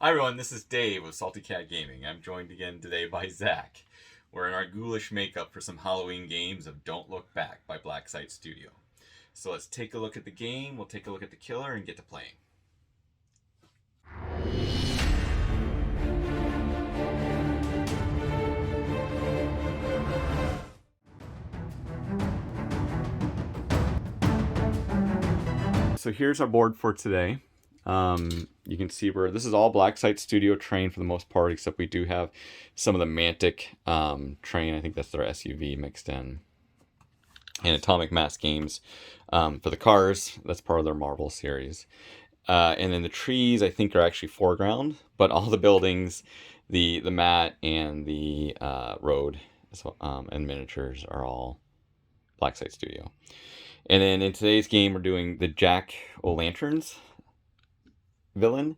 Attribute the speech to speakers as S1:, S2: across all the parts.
S1: Hi everyone, this is Dave of Salty Cat Gaming. I'm joined again today by Zach. We're in our ghoulish makeup for some Halloween games of Don't Look Back by Blacksite Studio. So let's take a look at the game, we'll take a look at the killer, and get to playing. So here's our board for today. You can see this is all Blacksite Studio terrain for the most part, except we do have some of the Mantic terrain. I think that's their SUV mixed in. And Atomic Mass Games for the cars. That's part of their Marvel series. And then the trees, I think, are actually foreground, but all the buildings, the mat and the road and miniatures are all Blacksite Studio. And then in today's game, we're doing the Jack-o'-lanterns villain.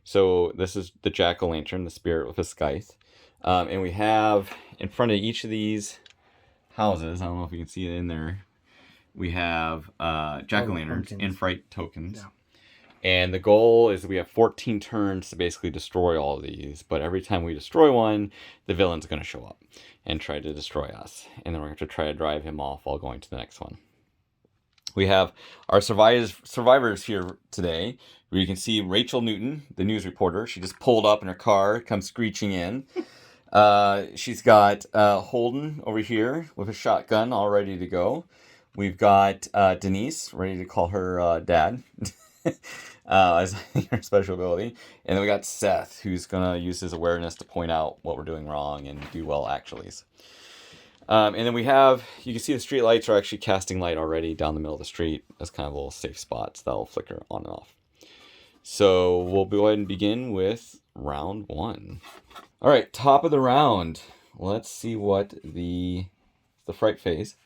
S1: So this is the Jack-o'-lantern, the spirit with a scythe. And we have in front of each of these houses, I don't know if you can see it in there, we have Jack-o'-lanterns and fright tokens. Yeah. And the goal is we have 14 turns to basically destroy all of these. But every time we destroy one, the villain's going to show up and try to destroy us. And then we're going to try to drive him off while going to the next one. We have our survivors here today, where you can see Rachel Newton, the news reporter. She just pulled up in her car, comes screeching in. She's got Holden over here with a shotgun all ready to go. We've got Denise, ready to call her dad as her special ability. And then we got Seth, who's going to use his awareness to point out what we're doing wrong and do well actuallys. And then we have, you can see the street lights are actually casting light already down the middle of the street. That's kind of little safe spots that'll flicker on and off. So we'll go ahead and begin with round one. All right, top of the round. Let's see what the fright phase.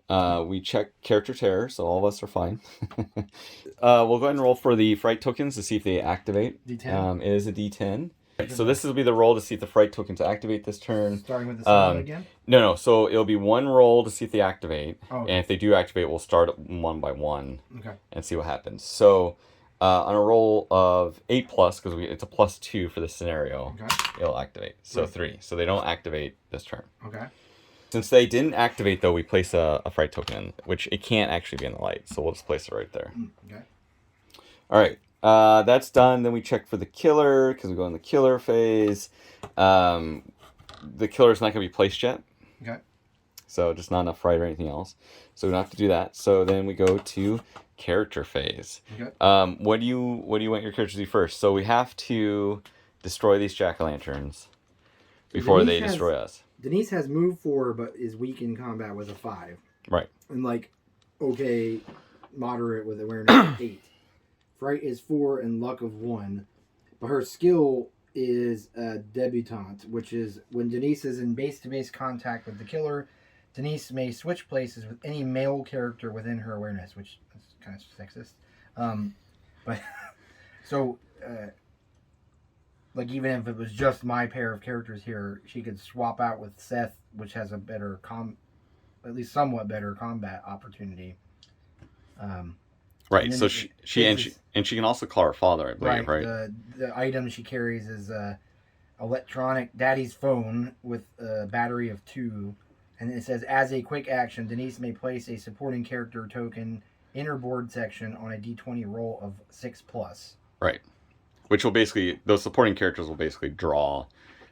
S1: We check character terror, so all of us are fine. We'll go ahead and roll for the fright tokens to see if they activate. D10. It is a D10. So this will be the roll to see if the fright tokens activate this turn. Starting with the same again? No. So it'll be one roll to see if they activate. Oh, okay. And if they do activate, we'll start one by one. Okay. And see what happens. So on a roll of 8+, because it's a +2 for this scenario, okay, it'll activate. So 3. So they don't activate this turn. Okay. Since they didn't activate, though, we place a fright token, which it can't actually be in the light. So we'll just place it right there. Okay. All right. That's done. Then we check for the killer, because we go in the killer phase. The killer's not going to be placed yet. Okay. So just not enough fright or anything else. So we don't have to do that. So then we go to character phase. Okay. What do you want your character to do first? So we have to destroy these jack-o'-lanterns before they destroy us.
S2: Denise has move 4, but is weak in combat with a 5.
S1: Right.
S2: And moderate with awareness 8. Fright is 4 and luck of 1. But her skill is a debutante, which is when Denise is in base-to-base contact with the killer, Denise may switch places with any male character within her awareness, which is kind of sexist. Even if it was just my pair of characters here, she could swap out with Seth, which has a better at least somewhat better combat opportunity.
S1: Right. So she can also call her father, I believe, right?
S2: The item she carries is electronic daddy's phone with a battery of 2, and it says, as a quick action, Denise may place a supporting character token in her board section on a D20 roll of 6+.
S1: Right. Which will basically, those supporting characters will basically draw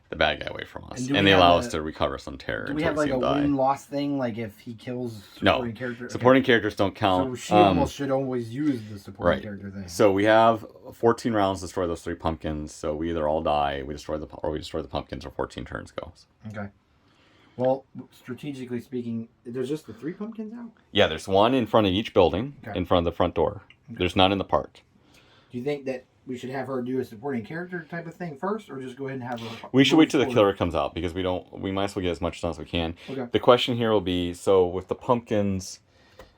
S1: the bad guy away from us. And they allow us to recover some terror.
S2: Do we have a win-loss thing, like if he kills supporting character?
S1: No, supporting characters don't count.
S2: So she almost should always use the supporting character thing.
S1: So we have 14 rounds to destroy those 3 pumpkins. So we either all die, we destroy the pumpkins, or 14 turns go.
S2: Okay. Well, strategically speaking, there's just the 3 pumpkins out?
S1: Yeah, there's one in front of each building, in front of the front door. Okay. There's none in the park.
S2: Do you think that we should have her do a supporting character type of thing first, or just go ahead and have her...
S1: We should wait till the killer comes out, because we might as well get as much done as we can. Okay. The question here will be, so with the pumpkins,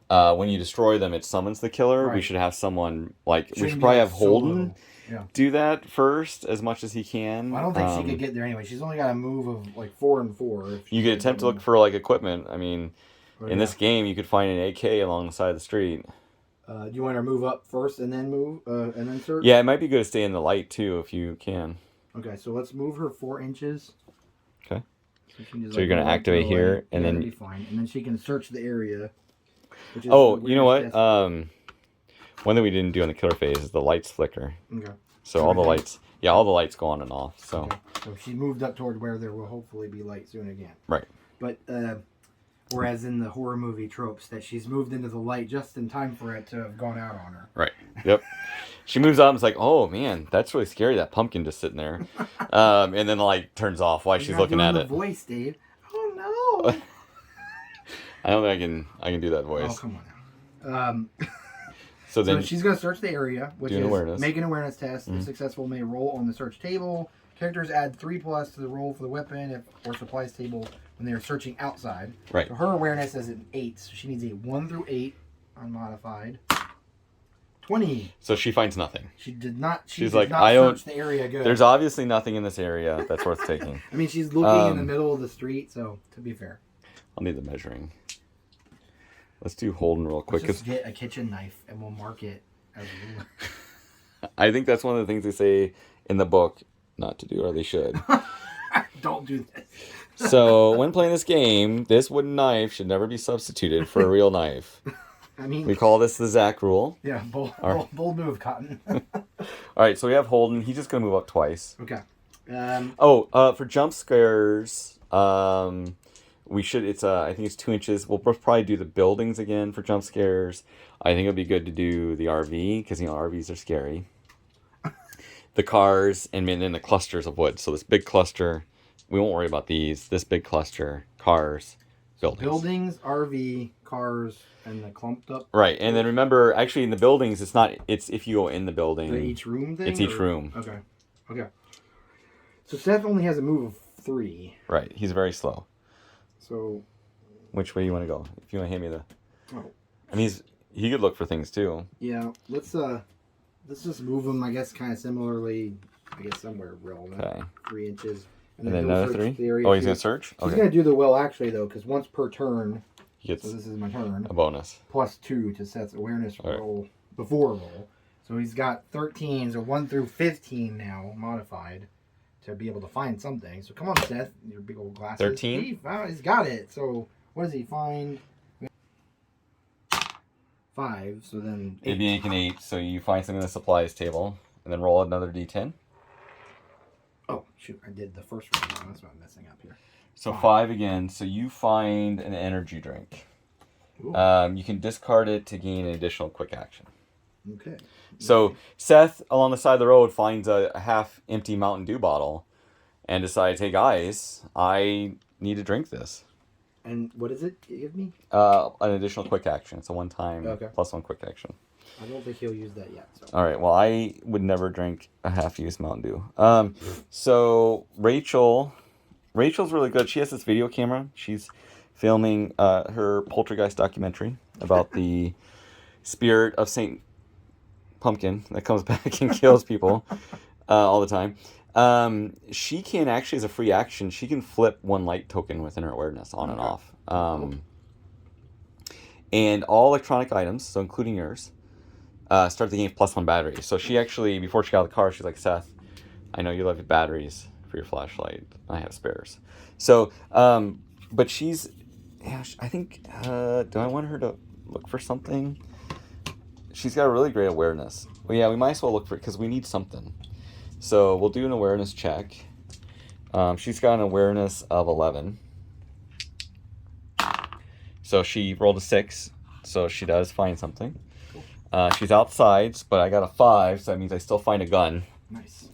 S1: when you destroy them, it summons the killer. Right. We should have someone, we should probably have Holden do that first, as much as he can.
S2: Well, I don't think she could get there anyway. She's only got a move of 4 and 4.
S1: You could attempt to look for equipment. I mean, in this game, you could find an AK along the side of the street.
S2: Do you want her to move up first and then move and then search?
S1: Yeah, it might be good to stay in the light too if you can.
S2: Okay, so let's move her 4 inches.
S1: Okay.
S2: So
S1: you're gonna activate here, and then
S2: be fine, and then she can search the area. Which is
S1: you know what? One thing we didn't do on the killer phase is the lights flicker.
S2: Okay.
S1: So all the lights, all the lights go on and off. So.
S2: Okay. So she moved up toward where there will hopefully be light soon again.
S1: Right.
S2: But whereas in the horror movie tropes, that she's moved into the light just in time for it to have gone out on her.
S1: Right. Yep. She moves up and it's like, oh man, that's really scary. That pumpkin just sitting there, and then the light turns off while she's looking at it.
S2: Voice, Dave. Oh no.
S1: I don't think I can do that voice.
S2: Oh come on now.
S1: So then
S2: she's going to search the area, which is
S1: awareness.
S2: Make an awareness test. If successful, may roll on the search table. Characters add 3+ to the roll for the weapon or supplies table when they are searching outside.
S1: Right.
S2: So her awareness is an 8, so she needs a 1 through 8 unmodified. 20.
S1: So she finds nothing.
S2: She did not.
S1: She's like, I don't.
S2: Search the area good.
S1: There's obviously nothing in this area that's worth taking.
S2: I mean, she's looking in the middle of the street, so to be fair.
S1: I'll need the measuring. Let's do Holden real quick.
S2: Let's just get a kitchen knife and we'll mark it as a ruler.
S1: I think that's one of the things they say in the book not to do, or they should.
S2: Don't do this.
S1: So when playing this game, this wooden knife should never be substituted for a real knife.
S2: I mean,
S1: we call this the Zach rule.
S2: Yeah, bold move, Cotton.
S1: All right, so we have Holden. He's just gonna move up twice.
S2: Okay.
S1: For jump scares, we should. I think it's 2 inches. We'll probably do the buildings again for jump scares. I think it'll be good to do the RV because RVs are scary. The cars and then the clusters of wood. So this big cluster, we won't worry about these. This big cluster, cars, buildings.
S2: Buildings, RV, cars, and the clumped up.
S1: Right, and then remember, actually in the buildings, it's not. It's if you go in the building.
S2: Each room thing.
S1: It's each room.
S2: Okay. So Seth only has a move of 3.
S1: Right, he's very slow.
S2: So,
S1: which way you want to go? If you want to hand me the.
S2: Oh.
S1: And he could look for things too.
S2: Yeah, let's just move him. I guess kind of similarly. I guess somewhere relevant.
S1: Okay.
S2: 3 inches.
S1: And then another 3. Oh, he's gonna search.
S2: He's gonna do the will actually though, because once per turn.
S1: He gets.
S2: So this is my turn.
S1: A bonus.
S2: +2 to Seth's awareness roll before roll. So he's got 13, so 1 through 15 now modified. To be able to find something. So come on, Seth, your big old glasses.
S1: 13?
S2: He's got it. So what does he find? 5. So then 8.
S1: It'd be an 8, so you find something in the supplies table, and then roll another d10.
S2: Oh, shoot, I did the first one. That's what I'm messing up here.
S1: So 5 again, so you find an energy drink.
S2: Ooh.
S1: You can discard it to gain an additional quick action.
S2: Okay.
S1: So Seth, along the side of the road, finds a half-empty Mountain Dew bottle and decides, hey guys, I need to drink this.
S2: And what does it give me?
S1: An additional quick action. It's a one-time +1 quick action.
S2: I don't think he'll use that yet. So.
S1: All right, well, I would never drink a half-used Mountain Dew. So Rachel's really good. She has this video camera. She's filming her poltergeist documentary about the spirit of Saint Pumpkin that comes back and kills people all the time. She can actually, as a free action, she can flip 1 light token within her awareness on and off. And all electronic items, so including yours, start the game with +1 battery. So she actually, before she got out of the car, she's like, Seth, I know you love your batteries for your flashlight. I have spares. So, but she's, I think, do I want her to look for something? She's got a really great awareness. Well, yeah, we might as well look for it because we need something. So we'll do an awareness check. She's got an awareness of 11. So she rolled a 6. So she does find something. She's outside, but I got a 5, so that means I still find a gun.
S2: Nice.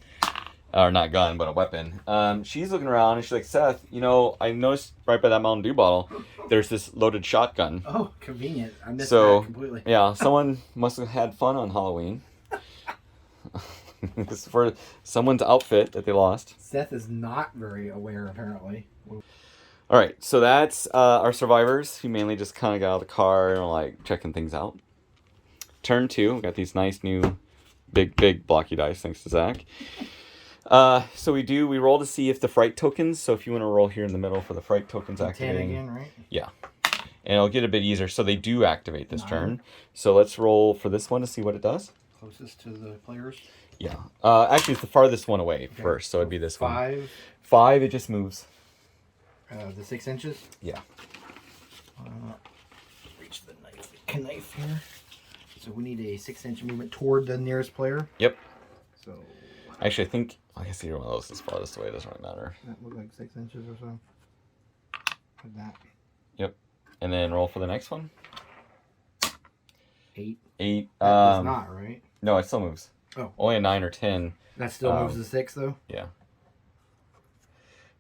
S1: Or not gun, but a weapon. She's looking around and she's like, Seth, I noticed right by that Mountain Dew bottle, there's this loaded shotgun.
S2: Oh, convenient. I missed that completely.
S1: Yeah, someone must have had fun on Halloween. It's for someone's outfit that they lost.
S2: Seth is not very aware, apparently.
S1: All right, so that's our survivors who mainly just kind of got out of the car and were like checking things out. Turn 2, we got these nice new big blocky dice, thanks to Zach. So we roll to see if the fright tokens, so if you want to roll here in the middle for the fright tokens activating.
S2: 10 again, right?
S1: Yeah. and it'll get a bit easier. So they do activate this turn. So let's roll for this one to see what it does.
S2: Closest to the players.
S1: Yeah. Actually, it's the farthest one away first, so it'd be this
S2: 5.
S1: one. 5. It just moves.
S2: The 6 inches.
S1: Yeah.
S2: Reach the knife here. So we need a 6-inch movement toward the nearest player.
S1: Yep.
S2: So.
S1: Actually, I guess either one of those is farthest away. It doesn't really matter.
S2: That look like 6 inches or so. Like that.
S1: Yep. And then roll for the next one.
S2: 8.
S1: 8.
S2: That does not, right?
S1: No, it still moves.
S2: Oh.
S1: Only a 9 or 10.
S2: That still moves the 6 though.
S1: Yeah.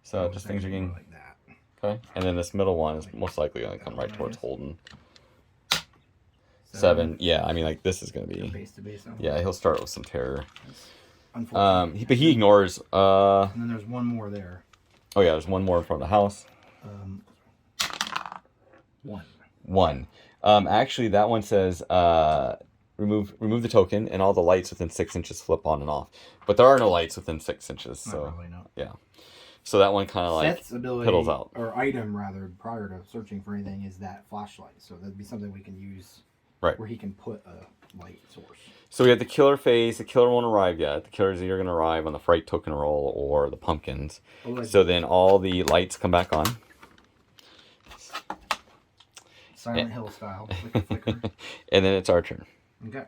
S1: So just things are getting
S2: like that.
S1: okay. And then this middle one is most likely going to come right towards Holden. 7. Yeah, I mean, like, this is going to be...
S2: Base to base.
S1: Yeah, he'll start with some terror.
S2: Unfortunately.
S1: But he ignores...
S2: And then there's one more there.
S1: Oh, yeah, there's one more in front of the house. 1. Actually, that one says, remove the token, and all the lights within 6 inches flip on and off. But there are no lights within 6 inches, so...
S2: Not really, no.
S1: Yeah. So that one kind of, like,
S2: Seth's ability,
S1: piddles out.
S2: or item, rather, prior to searching for anything, is that flashlight. So that'd be something we can use...
S1: Right.
S2: Where he can put a light source.
S1: So we have the killer phase. The killer won't arrive yet. The killer's either going to arrive on the fright token roll or the pumpkins. So then all the lights come back on.
S2: Silent Hill style. Flicker, flicker.
S1: And then it's our turn.
S2: Okay.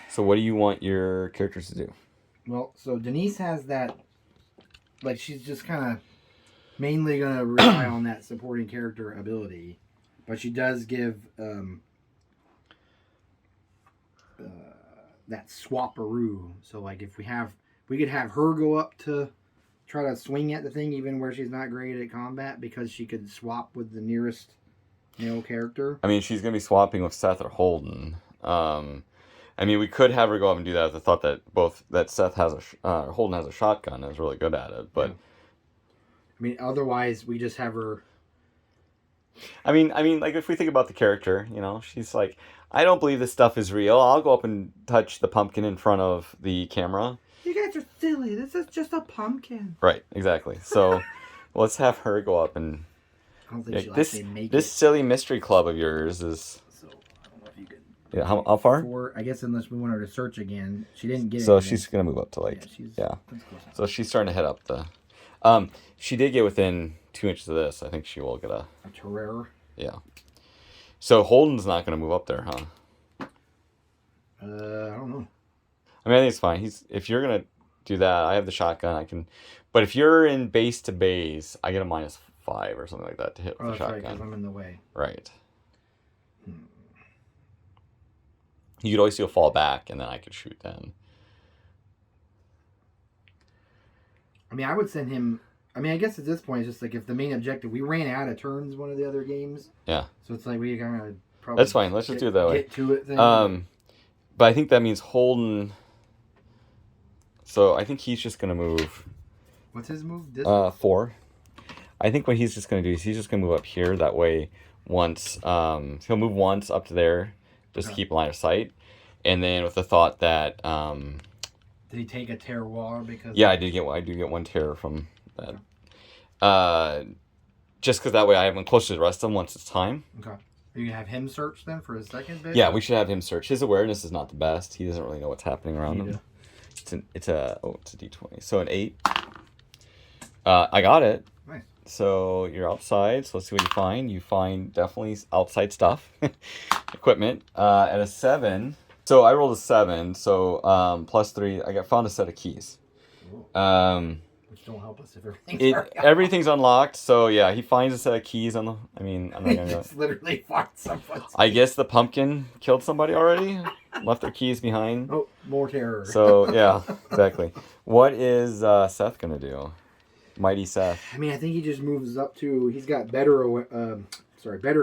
S1: So what do you want your characters to do?
S2: Well, so Denise has that... Like, she's just kind of mainly going to rely on that supporting character ability. But she does give that swapperoo. So, like, if we could have her go up to try to swing at the thing, even where she's not great at combat, because she could swap with the nearest male character.
S1: I mean, she's going to be swapping with Seth or Holden. I mean, we could have her go up and do that with the thought that Seth has Holden has a shotgun and is really good at it. But
S2: yeah. I mean, otherwise, we just have her.
S1: I mean, like, if we think about the character, you know, she's like, I don't believe this stuff is real. I'll go up and touch the pumpkin in front of the camera.
S2: You guys are silly. This is just a pumpkin.
S1: Right, exactly. So let's have her go up and...
S2: I don't think she'll actually make
S1: this
S2: it.
S1: silly mystery club of yours is...
S2: So, I don't know if you could...
S1: Yeah, how far?
S2: 4, I guess unless we want her to search again. She didn't get it.
S1: So she's going to move up to, like...
S2: Yeah.
S1: So she's starting to head up the... she did get within 2 inches of this. I think she will get a
S2: terror.
S1: Yeah. So Holden's not going to move up there, huh?
S2: I don't know.
S1: I mean, I think it's fine. If you're going to do that, I have the shotgun. I can... But if you're in base to base, I get a -5 or something like that to hit with the shotgun.
S2: Right, because I'm in the way.
S1: Right. You could always do a fall back, and then I could shoot then.
S2: I mean, I would send him... I mean, I guess at this point, it's just like if the main objective... We ran out of turns one of the other games.
S1: Yeah.
S2: So it's like we kind of probably...
S1: That's fine. Let's just do it that way.
S2: Get to it thing.
S1: But I think that means Holden... So I think he's just going to move...
S2: What's his move?
S1: 4. I think what he's just going to do is he's just going to move up here. That way, once... he'll move once up to there, just to keep line of sight. And then with the thought that...
S2: Did he take a terroir? Because...
S1: Yeah, I do get one terror from that. Just because that way I have him closer to the rest of them once it's time.
S2: Okay. Are you going to have him search then for his second bit?
S1: Yeah, we should have him search. His awareness is not the best. He doesn't really know what's happening around him. It's a D20. So an 8. I got it.
S2: Nice.
S1: So you're outside. So let's see what you find. You find definitely outside stuff, equipment. At a 7. So I rolled a 7. So +3. I found a set of keys.
S2: Which don't help us if
S1: everything's unlocked. So yeah, he finds a set of keys on the. I mean, I'm not gonna.
S2: Just literally find someone.
S1: I guess the pumpkin killed somebody already. Left their keys behind.
S2: Oh, more terror.
S1: So yeah, exactly. What is Seth gonna do? Mighty Seth.
S2: I mean, I think he just moves up to. He's got better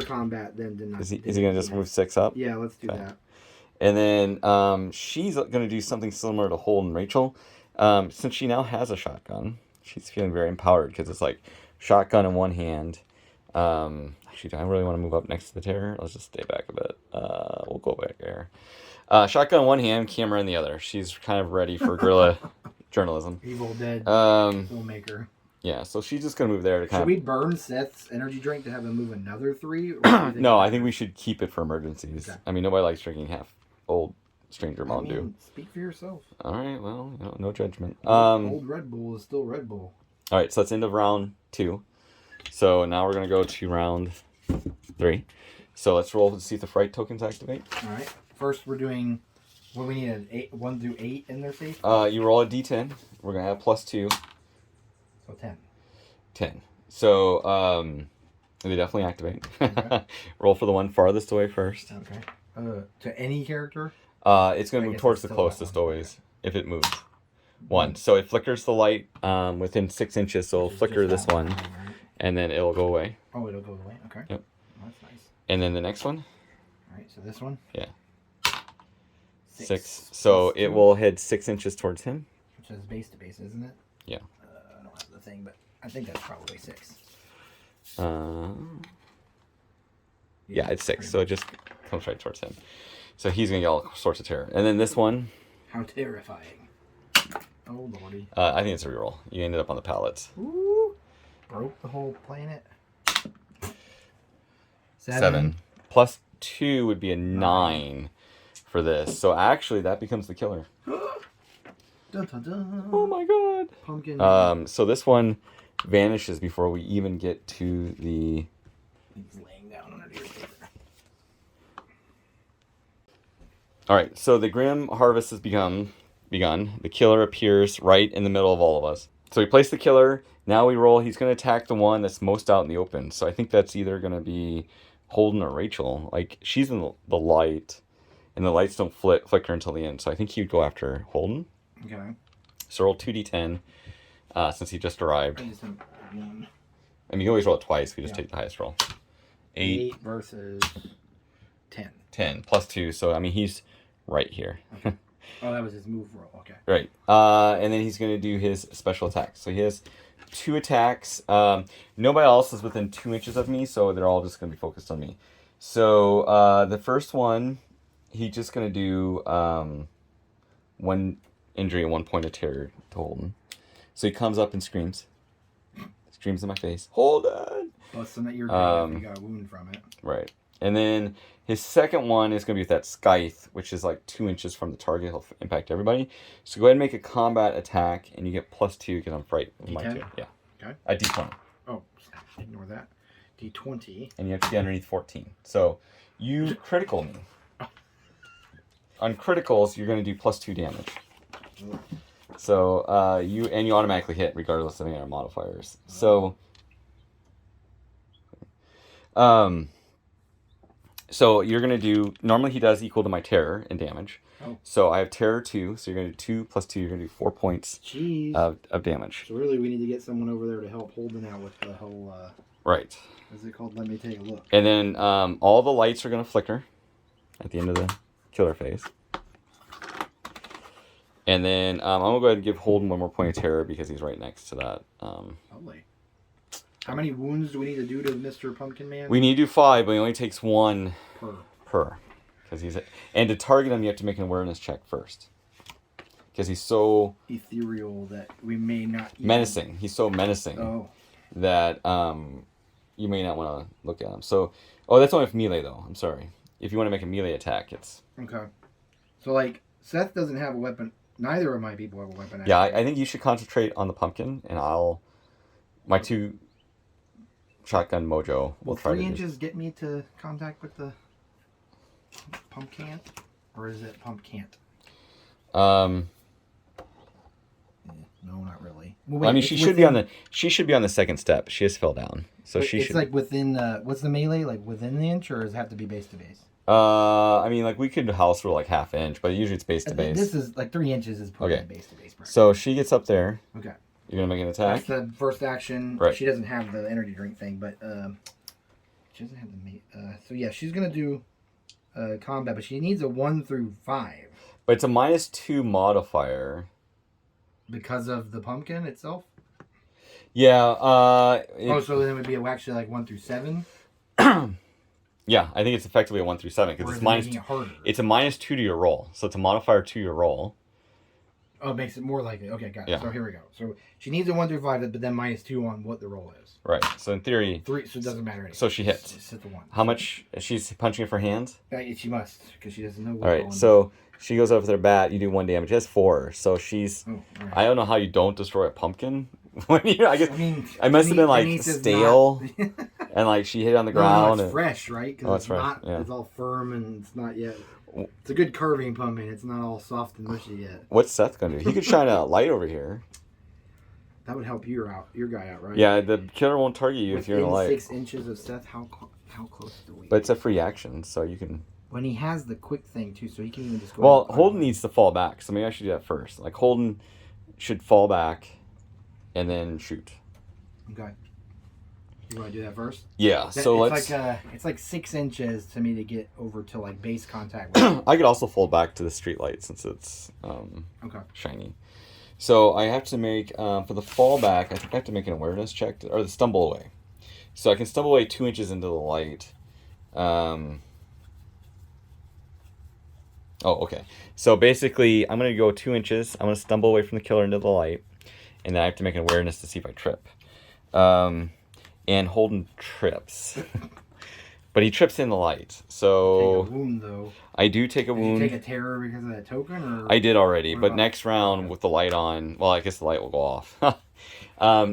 S2: combat than.
S1: Is he gonna just move 6 up?
S2: Yeah, let's do that.
S1: And then she's gonna do something similar to Holden Rachel. Since she now has a shotgun, she's feeling very empowered because it's like shotgun in one hand. Actually, do I really want to move up next to the terror? Let's just stay back a bit. We'll go back there. Shotgun in one hand, camera in the other. She's kind of ready for guerrilla journalism.
S2: Evil Dead filmmaker.
S1: Yeah, so she's just gonna move there to kind
S2: Should
S1: of.
S2: we burn Seth's energy drink to have him move another 3? Or
S1: No, I think we should keep it for emergencies.
S2: Okay.
S1: I mean, nobody likes drinking half old stranger Mountain Dew.
S2: Speak for yourself.
S1: All right, well, no judgment.
S2: Old Red Bull is still Red Bull.
S1: All right, so that's end of round 2. So now we're gonna go to round 3. So let's roll to see if the fright tokens activate.
S2: All right. First, we're doing. What we need an 1 through 8 in their safe.
S1: You roll a d10. We're gonna have +2.
S2: So 10.
S1: 10. So they definitely activate.
S2: Okay.
S1: Roll for the one farthest away first.
S2: Okay. To any character.
S1: It's gonna move towards the closest always if it moves. 1. So it flickers the light within 6 inches. So it'll flicker this one,
S2: right?
S1: and then it'll go away.
S2: Oh, it'll go away. Okay.
S1: Yep.
S2: That's nice.
S1: And then the next one.
S2: All right. So this one.
S1: Yeah. 6. So it will head 6 inches towards him.
S2: Which is base to base, isn't it?
S1: Yeah.
S2: I don't have the thing, but I think that's probably 6.
S1: Yeah, it's 6. So it just comes right towards him. So he's gonna get all sorts of terror. And then this one.
S2: How terrifying! Oh lordy.
S1: I think it's a reroll. You ended up on the pallets.
S2: Ooh. Broke the whole planet.
S1: 7. +2 would be a 9 for this. So actually, that becomes the killer.
S2: Dun, dun, dun.
S1: Oh my god.
S2: Pumpkin.
S1: So this one vanishes before we even get to the.
S2: He's laying down under your paper.
S1: All right. So the grim harvest has begun. The killer appears right in the middle of all of us. So we place the killer. Now we roll. He's going to attack the one that's most out in the open. So I think that's either going to be Holden or Rachel. Like she's in the light, and the lights don't flicker until the end. So I think he would go after Holden.
S2: Okay.
S1: So roll 2d10 since he just arrived.
S2: I just have 1.
S1: I mean, you always roll it twice. We just take the highest roll. 8
S2: versus 10.
S1: 10 +2. So I mean, he's right here.
S2: Okay. Oh, that was his move roll. Okay.
S1: Right. And then he's going to do his special attack. So he has 2 attacks. Nobody else is within 2 inches of me, so they're all just going to be focused on me. So the first one, he's just going to do 1 injury and 1 point of terror to Holden. So he comes up and screams. Screams in my face. Holden!
S2: Busting at your brain if you got a wound from it.
S1: Right. And then his second one is going to be with that scythe, which is like 2 inches from the target. He'll impact everybody. So go ahead and make a combat attack, and you get +2 because I'm fright with my 2. Yeah.
S2: Okay.
S1: A D20.
S2: Oh, ignore that. D20.
S1: And you have to be underneath 14. So you critical me. On criticals, you're going to do +2 damage. So you automatically hit regardless of any other modifiers. So so you're going to do, normally he does equal to my terror and damage.
S2: Oh.
S1: So I have terror 2, so you're going to do 2 +2, you're going to do 4 points of damage.
S2: So really we need to get someone over there to help Holden out with the whole,
S1: Right.
S2: what's it called? Let me take a look.
S1: And then all the lights are going to flicker at the end of the killer phase. And then I'm going to go ahead and give Holden 1 more point of terror because he's right next to that.
S2: Lovely. How many wounds do we need to do to Mr. Pumpkin Man?
S1: We need to do 5, but he only takes 1
S2: per.
S1: Because and to target him, you have to make an awareness check first. Because he's so
S2: ethereal that we may not even...
S1: menacing. He's so menacing that you may not want to look at him. So, that's only with melee though. I'm sorry. If you want to make a melee attack, it's
S2: okay. So like Seth doesn't have a weapon. Neither of my people have a weapon.
S1: Yeah, I think you should concentrate on the pumpkin, and my 2 shotgun mojo will try
S2: 3 inches get me to contact with the pumpkin, or is it pumpkin?
S1: No,
S2: not really.
S1: Well, wait, I mean, she should be on the second step. She just fell down, so she should.
S2: It's like within what's the melee, like within the inch, or does it have to be base to base?
S1: I mean, like we could house rule like half inch, but usually it's base to base.
S2: This is like 3 inches is probably base to base.
S1: So she gets up there.
S2: Okay.
S1: You're gonna make an attack.
S2: That's the first action.
S1: Right.
S2: She doesn't have the energy drink thing, but she doesn't have the so yeah, she's gonna do combat, but she needs a 1 through 5.
S1: But it's a -2 modifier.
S2: Because of the pumpkin itself.
S1: Yeah.
S2: So then it would be actually like 1 through 7.
S1: Yeah, I think it's effectively a 1 through 7 because it's a -2 to your roll. So it's a modifier to your roll.
S2: Oh, it makes it more likely. Okay, got it.
S1: Yeah.
S2: So here we go. So she needs a 1 through 5, but then -2 on what the roll is.
S1: Right. So in theory...
S2: 3, so it doesn't matter anymore.
S1: So she hits.
S2: Just hit the 1.
S1: How much? She's punching it for hands?
S2: She must, because she doesn't know what.
S1: All right, so she goes up with her bat. You do 1 damage. She has 4, so she's...
S2: Oh, all right.
S1: I don't know how you don't destroy a pumpkin. When you, I guess I must have been like
S2: Denise is
S1: stale,
S2: not...
S1: and like she hit on the
S2: No,
S1: ground.
S2: it's
S1: and...
S2: fresh, right? Because
S1: it's fresh.
S2: not.
S1: Yeah.
S2: It's all firm and it's not yet. It's a good carving pumpkin. It's not all soft and mushy yet.
S1: What's Seth gonna do? He could shine a light over here.
S2: That would help your guy out, right?
S1: Yeah, the killer won't target you if you're in the light.
S2: 6 inches of Seth. How close do we?
S1: But it's a free action, so you can.
S2: When he has the quick thing too, so he can even just go.
S1: Well, Holden needs to fall back, so maybe I should do that first. Like Holden should fall back, and then shoot.
S2: Okay. You want to do that first?
S1: Yeah. So let's.
S2: It's like 6 inches to me to get over to like base contact. With
S1: I could also fold back to the street light since it's
S2: okay.
S1: shiny. So I have to make for the fallback. I think I have to make an awareness check or the stumble away. So I can stumble away 2 inches into the light. Oh, okay. So basically, I'm gonna go 2 inches. I'm gonna stumble away from the killer into the light, and then I have to make an awareness to see if I trip. And Holden trips. But he trips in the light, so...
S2: Take a wound, though.
S1: I do take a wound.
S2: Did you take a terror because of that token, or...?
S1: I did already, but next round with the light on... Well, I guess the light will go off.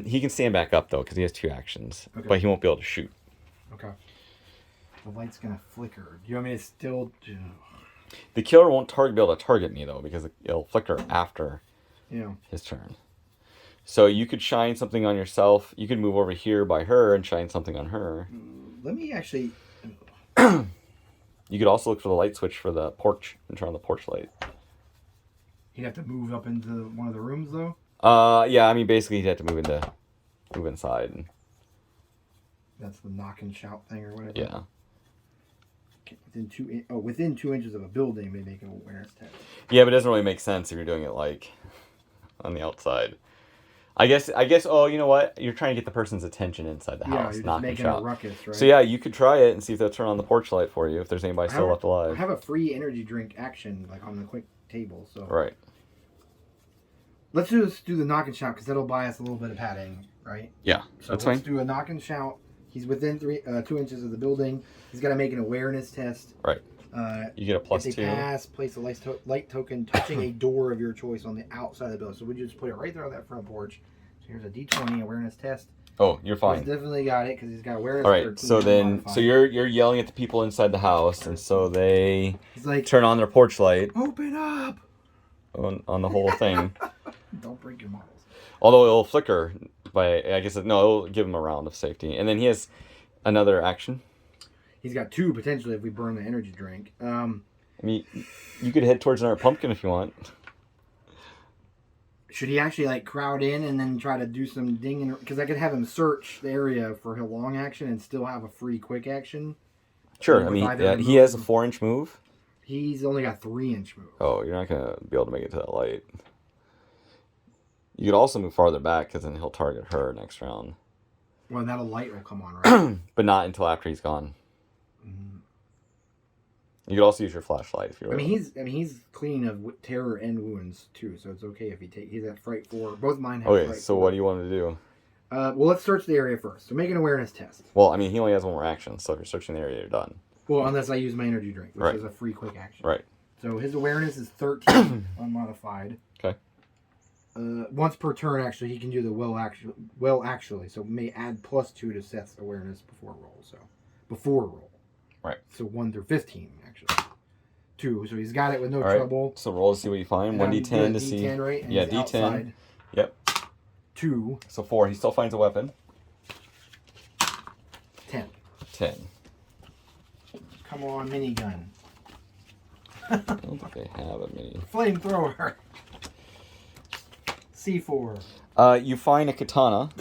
S1: He can stand back up, though, because he has 2 actions. Okay. But he won't be able to shoot.
S2: Okay. The light's going to flicker. Do you want me to still...
S1: The killer won't be able to target me, though, because it'll flicker after his turn. So you could shine something on yourself. You could move over here by her and shine something on her.
S2: Let me actually...
S1: You could also look for the light switch for the porch and turn on the porch light.
S2: He'd have to move up into one of the rooms, though?
S1: Yeah, I mean, basically he'd have to move inside.
S2: That's the knock and shout thing or whatever?
S1: Yeah.
S2: Within 2 inches of a building, they make an awareness test.
S1: Yeah, but it doesn't really make sense if you're doing it, like, on the outside. I guess. Oh, you know what? You're trying to get the person's attention inside the house,
S2: you're
S1: not
S2: just making a ruckus, right?
S1: So yeah, you could try it and see if they'll turn on the porch light for you if there's anybody still left alive.
S2: I have a free energy drink action like on the quick table, so
S1: right.
S2: Let's just do the knock and shout because that'll buy us a little bit of padding, right?
S1: Yeah,
S2: so
S1: that's
S2: let's
S1: fine.
S2: do a knock and shout. He's within 2 inches of the building. He's got to make an awareness test.
S1: Right. You get a +2.
S2: If they pass, place a light token touching a door of your choice on the outside of the building. So we just put it right there on that front porch. So here's a D20 awareness test.
S1: Oh, you're fine.
S2: He's definitely got it because he's got awareness.
S1: All right. So then, you're yelling at the people inside the house, and so they turn on their porch light.
S2: Open up.
S1: On the whole thing.
S2: Don't break your models.
S1: Although it'll flicker by, I guess, it'll give him a round of safety. And then he has another action.
S2: He's got 2 potentially if we burn the energy drink.
S1: I mean, you could head towards another pumpkin if you want.
S2: Should he actually like crowd in and then try to do some dinging? Because I could have him search the area for a long action and still have a free quick action.
S1: Sure. I mean, he has a 4-inch move.
S2: He's only got 3-inch move.
S1: Oh, you're not going to be able to make it to that light. You could also move farther back because then he'll target her next round.
S2: Well, that light will come on, right?
S1: But not until after he's gone. You could also use your flashlight if you were.
S2: He's clean of terror and wounds too, so it's okay if he's at fright 4. Both mine have.
S1: Okay, so what do you want to do?
S2: Well, let's search the area first. So make an awareness test.
S1: Well, I mean, he only has 1 more action, so if you're searching the area, you're done.
S2: Well, unless I use my energy drink, which is a free quick action.
S1: Right.
S2: So his awareness is 13, unmodified.
S1: Okay.
S2: Once per turn, actually, he can do the well actually. So may add +2 to Seth's awareness before roll. So before roll.
S1: Right.
S2: So 1 through 15 actually. 2. So he's got it with no trouble.
S1: So roll to see what you find. 1d10 to see.
S2: D10, right? And
S1: yeah,
S2: he's
S1: D10.
S2: Outside.
S1: Yep.
S2: 2.
S1: So 4. He still finds a weapon.
S2: 10.
S1: 10.
S2: Come on, minigun.
S1: I don't think they have a mini.
S2: Flamethrower. C4.
S1: You find a katana.
S2: All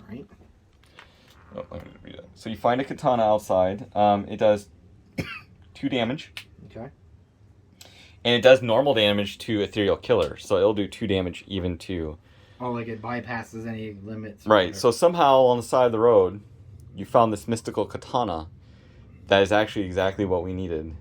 S2: right.
S1: Oh, let me read it. So you find a katana outside. It does 2 damage.
S2: Okay.
S1: And it does normal damage to ethereal killer. So it'll do 2 damage even to...
S2: Oh, like it bypasses any limits.
S1: Right. So somehow on the side of the road, you found this mystical katana that is actually exactly what we needed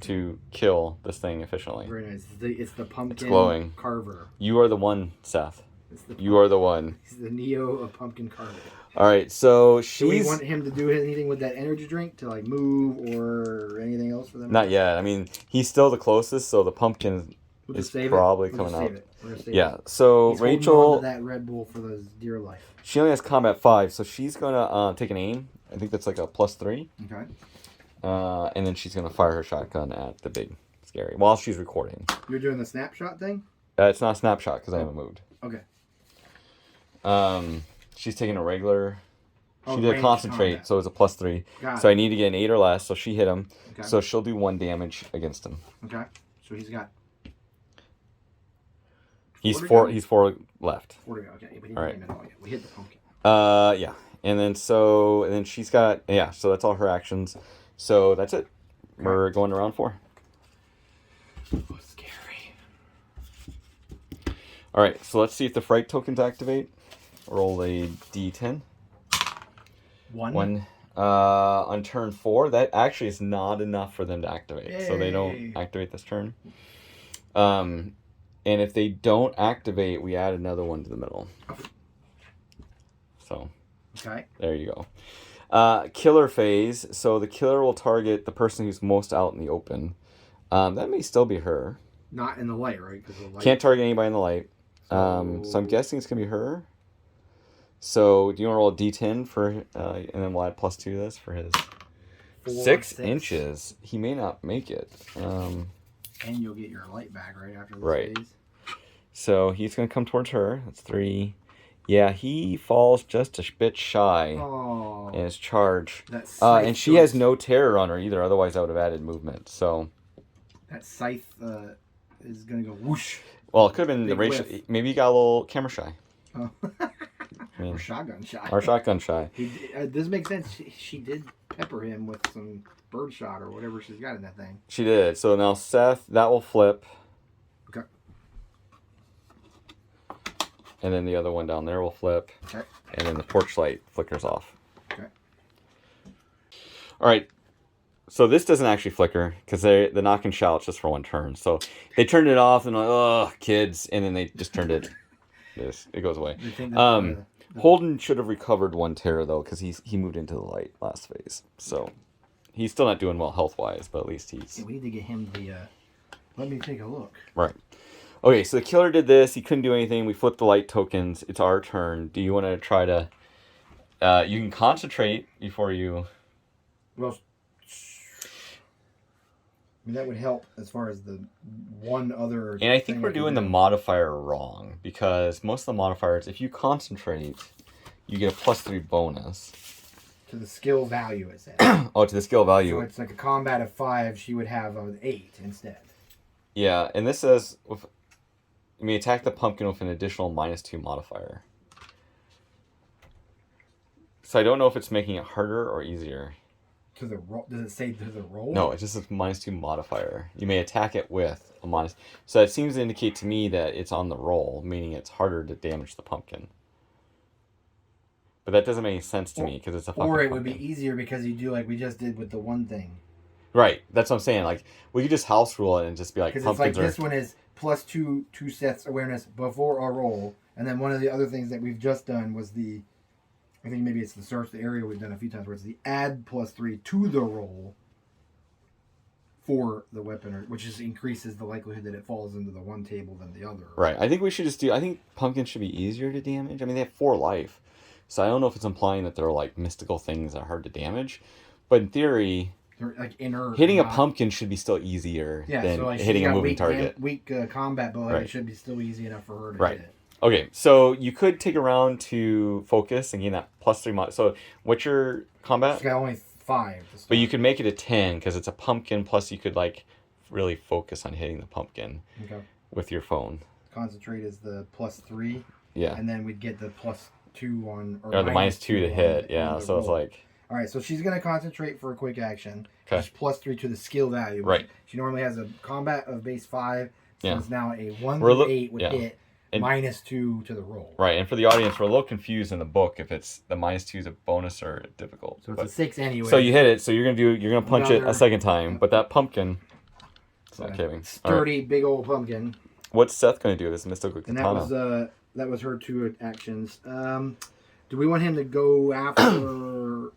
S1: to kill this thing efficiently.
S2: Very nice. It's the pumpkin
S1: It's glowing.
S2: carver.
S1: You are the one, Seth.
S2: It's
S1: You are the one.
S2: He's the Neo of pumpkin carver.
S1: All right, so
S2: Do we want him to do anything with that energy drink to like move or anything else for them?
S1: Not yet. I mean, he's still the closest, so the pumpkin is probably coming out. Yeah. So
S2: he's
S1: Rachel,
S2: on to that Red Bull for those dear life.
S1: she only has combat 5, so she's gonna take an aim. I think that's like a +3.
S2: Okay.
S1: And then she's gonna fire her shotgun at the big scary while she's recording.
S2: You're doing the snapshot thing?
S1: It's not a snapshot because I haven't moved.
S2: Okay.
S1: She's taking a regular.
S2: Oh,
S1: She did a concentrate,
S2: combat.
S1: so it's a +3. So I need to get an 8 or less, so she hit him.
S2: Okay.
S1: So she'll do 1 damage against him.
S2: Okay. So he's got.
S1: He's 4 left.
S2: 4 to go. Okay. But he
S1: All right.
S2: didn't even know yet. We hit the pumpkin.
S1: Yeah. And then she's got, so that's all her actions. So that's it. We're going to round 4.
S2: Oh, scary.
S1: All right, so let's see if the fright tokens activate. Roll a d10. 1. On turn 4, that actually is not enough for them to activate. Yay. So they don't activate this turn. And if they don't activate, we add another one to the middle. So,
S2: okay. There you
S1: go. Killer phase. So the killer will target the person who's most out in the open. That may still be her.
S2: Not in the light, right? The light...
S1: Can't target anybody in the light. So I'm guessing it's going to be her. So do you want to roll a d10 for, and then we'll add +2 to this for his 6 inches. He may not make it.
S2: And you'll get your light back right after this phase.
S1: So he's going to come towards her. That's 3. Yeah, he falls just a bit shy in his charge. And she has no terror on her either. Otherwise, I would have added movement. So
S2: that scythe is going to go whoosh.
S1: Well, it could have been the ratio. Maybe he got a little camera shy.
S2: Oh. Or shotgun shy.
S1: Or shotgun shy.
S2: This makes sense. She did pepper him with some bird shot or whatever she's got in that thing.
S1: She did. So now Seth, that will flip.
S2: Okay.
S1: And then the other one down there will flip.
S2: Okay.
S1: And then the porch light flickers off.
S2: Okay.
S1: All right. So this doesn't actually flicker because the knock and shout's just for 1 turn. So they turned it off and like, oh, kids, and then they just turned it. It goes away. Holden should have recovered 1 terror though because he moved into the light last phase. So he's still not doing well health wise, but at least he's.
S2: Yeah, we need to get him the. Let me take a look.
S1: Right. Okay, so the killer did this. He couldn't do anything. We flipped the light tokens. It's our turn. Do you want to try to? You can concentrate before you.
S2: Well. I mean, that would help as far as the one other.
S1: And I think we're doing the modifier wrong because most of the modifiers, if you concentrate, you get a +3 bonus.
S2: To the skill value, it says.
S1: Oh, to the skill value.
S2: So it's like a combat of 5, she would have an 8 instead.
S1: Yeah, and this says, you may attack the pumpkin with an additional -2 modifier. So I don't know if it's making it harder or easier.
S2: To the roll? Does it say to the roll?
S1: No, it just says -2 modifier. You may attack it with a minus. So it seems to indicate to me that it's on the roll, meaning it's harder to damage the pumpkin. But that doesn't make any sense to me because it's a fucking
S2: Or it
S1: pumpkin.
S2: would be easier because you do like we just did with the one thing.
S1: Right, that's what I'm saying. Like we could just house rule it and just be like,
S2: because it's like this one is +2 sets awareness before a roll, and then one of the other things that we've just done was the. I think maybe it's the search the area we've done a few times where it's the add +3 to the roll for the weapon, which just increases the likelihood that it falls into the one table than the other.
S1: Right. I think we should just do. I think pumpkins should be easier to damage. I mean, they have 4 life, so I don't know if it's implying that they're like mystical things that are hard to damage, but in theory,
S2: they're like inner.
S1: Hitting a pumpkin should be still easier than
S2: so like
S1: hitting a moving target.
S2: Weak combat, but like it should be still easy enough for her to hit it.
S1: Okay, so you could take a round to focus and gain that +3 mod. So what's your combat?
S2: She's got only 5.
S1: But you could make it a 10 because it's a pumpkin. Plus, you could like really focus on hitting the pumpkin with your phone.
S2: Concentrate is the +3.
S1: Yeah.
S2: And then we'd get the +2 on.
S1: Or the -2 to hit. Yeah. So it's like.
S2: All right, so she's gonna concentrate for a quick action.
S1: Okay.
S2: She's +3 to the skill value.
S1: Right.
S2: She normally has a combat of base 5. So it's now a 1
S1: to
S2: to 8 would hit. And -2 to the roll.
S1: Right, and for the audience, we're a little confused in the book if it's the -2 is a bonus or difficult.
S2: So it's a 6 anyway.
S1: So you hit it, so you're gonna punch it a second time, but that pumpkin It's not kidding.
S2: Sturdy, big old pumpkin.
S1: What's Seth going to do? This mystical
S2: And
S1: katana.
S2: that was her 2 actions. Do we want him to go after?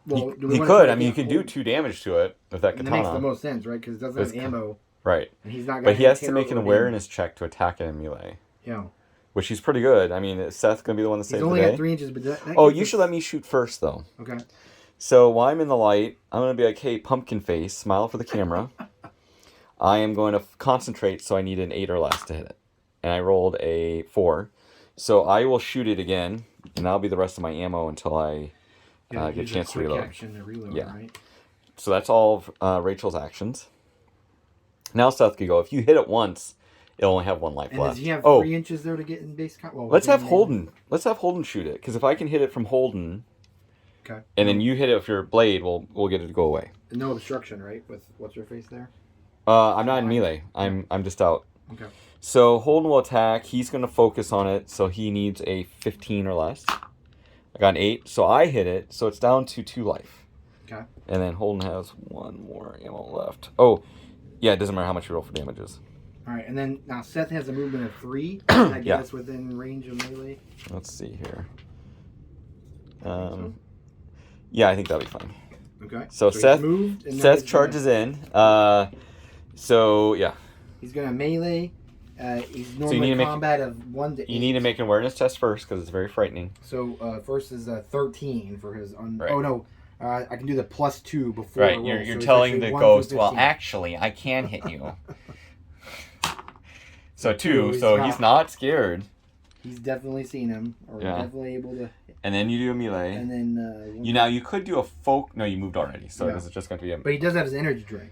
S2: Well,
S1: he could. I mean, you can do 2 damage to it with that katana.
S2: That makes the most sense, right? Because it doesn't have ammo.
S1: Right.
S2: And he's not.
S1: But he has to make an awareness check to attack it in melee.
S2: Yeah.
S1: Which he's pretty good. I mean, is Seth going to be the one to save the day?
S2: He's only got 3 inches, but
S1: you should let me shoot first, though.
S2: Okay.
S1: So while I'm in the light, I'm going to be like, hey, pumpkin face, smile for the camera. I am going to concentrate, so I need an 8 or less to hit it. And I rolled a 4. So I will shoot it again, and that'll be the rest of my ammo until I get a chance to reload.
S2: Action to reload,
S1: yeah.
S2: Right?
S1: So that's all of Rachel's actions. Now Seth could go. If you hit it once, it'll only have 1 life left.
S2: Does he have 3 inches there to get in base count? Well,
S1: let's have Holden. Let's have Holden shoot it, because if I can hit it from Holden,
S2: okay,
S1: and then you hit it with your blade, we'll get it to go away.
S2: No obstruction, right? With what's her face there?
S1: I'm not in melee. I'm just out.
S2: Okay.
S1: So Holden will attack. He's going to focus on it, so he needs a 15 or less. I got an 8, so I hit it, so it's down to 2 life.
S2: Okay.
S1: And then Holden has 1 more ammo left. Oh, yeah, it doesn't matter how much you roll for damages.
S2: All right, and then now Seth has a movement of 3. That gets us within range of melee.
S1: Let's see here. Yeah, I think that'll be fine.
S2: Okay.
S1: So Seth charges in. So yeah.
S2: He's gonna melee. He's normally combat of 1 to 8.
S1: You need to make an awareness test first because it's very frightening.
S2: So first is a 13 for his.
S1: Right.
S2: Oh no. I can do the +2 before.
S1: Right, you're telling the ghost, well, actually, I can hit you. So 2, so he's not scared.
S2: He's definitely seen him, or definitely able to.
S1: And then you do a melee.
S2: And then
S1: you could do a No, you moved already, so this is just going to be a.
S2: But he does have his energy drink.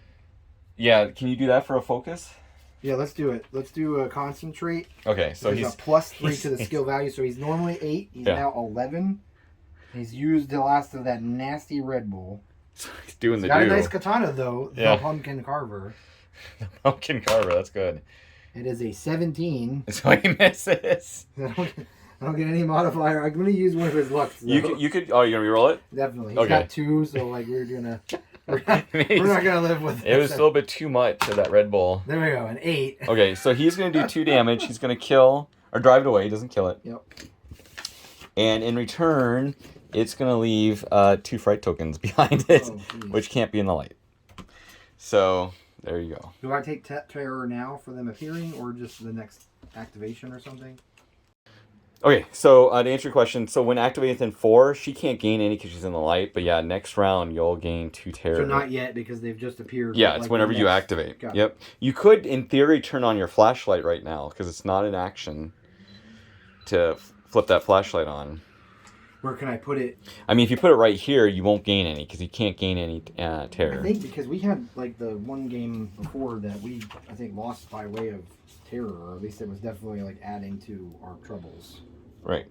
S1: Yeah, can you do that for a focus?
S2: Yeah, let's do it. Let's do a concentrate.
S1: Okay, so
S2: he's a +3 to the skill value, so he's normally 8. He's now 11. He's used the last of that nasty Red Bull.
S1: He's doing
S2: Got a nice katana though. The pumpkin carver.
S1: The pumpkin carver, that's good.
S2: It is a 17.
S1: So he misses.
S2: I don't get any modifier. I'm going to use one of his lucks. Though.
S1: You could. Oh, you're gonna reroll it?
S2: Definitely. He's got 2, so like we're not gonna live with it.
S1: It was a little bit too much of that Red Bull.
S2: There we go, an 8.
S1: Okay, so he's gonna do 2 damage. He's gonna kill or drive it away. He doesn't kill it.
S2: Yep.
S1: And in return, it's gonna leave 2 fright tokens behind it, which can't be in the light. So there you go.
S2: Do I take terror now for them appearing, or just the next activation or something?
S1: Okay, so to answer your question, so when activated in 4, she can't gain any because she's in the light. But yeah, next round you'll gain 2 terror.
S2: So not yet because they've just appeared.
S1: Yeah, it's whenever you activate. Yep. You could, in theory, turn on your flashlight right now because it's not an action to flip that flashlight on.
S2: Where can I put it?
S1: I mean, if you put it right here, you won't gain any because you can't gain any terror.
S2: I think because we had like the one game before that we lost by way of terror, or at least it was definitely like adding to our troubles.
S1: Right.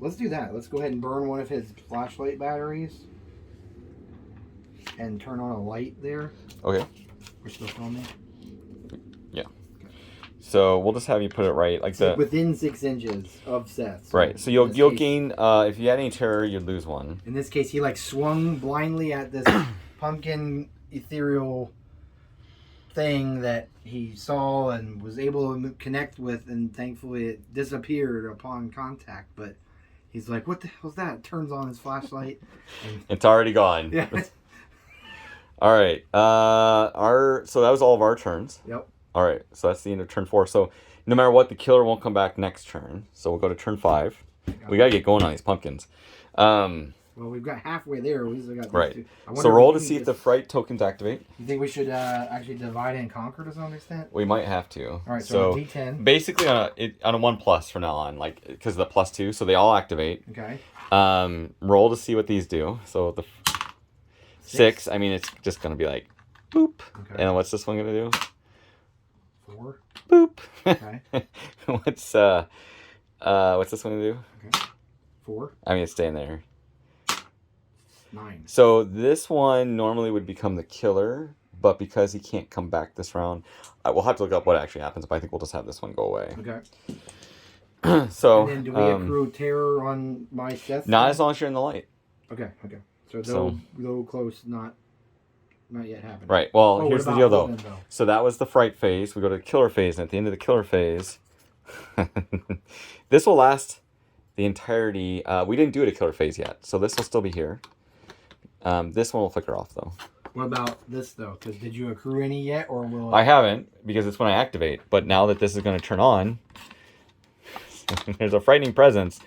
S2: Let's do that. Let's go ahead and burn one of his flashlight batteries and turn on a light there.
S1: Okay.
S2: We're still filming.
S1: Yeah. Okay. So we'll just have you put it right, like the
S2: within 6 inches of Seth. So
S1: right. So you'll gain. If you had any terror, you'd lose 1.
S2: In this case, he like swung blindly at this pumpkin ethereal thing that he saw and was able to connect with, and thankfully it disappeared upon contact. But he's like, "What the hell's that?" Turns on his flashlight. And
S1: it's already gone.
S2: Yeah.
S1: All right. So that was all of our turns.
S2: Yep.
S1: All right. So that's the end of turn 4. So no matter what, the killer won't come back next turn. So we'll go to turn 5. We gotta get going on these pumpkins.
S2: Well, we've got halfway there. We still got these
S1: right.
S2: 2.
S1: So roll to see if the fright tokens activate.
S2: You think we should actually divide and conquer to some extent?
S1: We might have to.
S2: All right. So on a D10.
S1: Basically on a 1+ from now on, like because of the +2, so they all activate.
S2: Okay.
S1: Roll to see what these do. So the 6. I mean, it's just gonna be like, boop. Okay. And what's this one gonna do?
S2: 4.
S1: Boop.
S2: Okay.
S1: What's this one gonna do?
S2: Okay. 4.
S1: I mean, it's staying there.
S2: 9.
S1: So this one normally would become the killer, but because he can't come back this round, we'll have to look up what actually happens. But I think we'll just have this one go away.
S2: Okay.
S1: So.
S2: And then do we accrue terror on my Seth?
S1: Not as long as you're in the light.
S2: Okay. So low close, not. not yet happened.
S1: Right. Well,
S2: Oh,
S1: here's the
S2: what
S1: deal,
S2: about
S1: though.
S2: Woden, though?
S1: So that was the fright phase. We go to the killer phase, and at the end of the killer phase, this will last the entirety. We didn't do it at killer phase yet, so this will still be here. This one will flicker off, though.
S2: What about this, though? Because did you accrue any yet, or will...
S1: I haven't, because it's when I activate. But now that this is going to turn on, there's a frightening presence.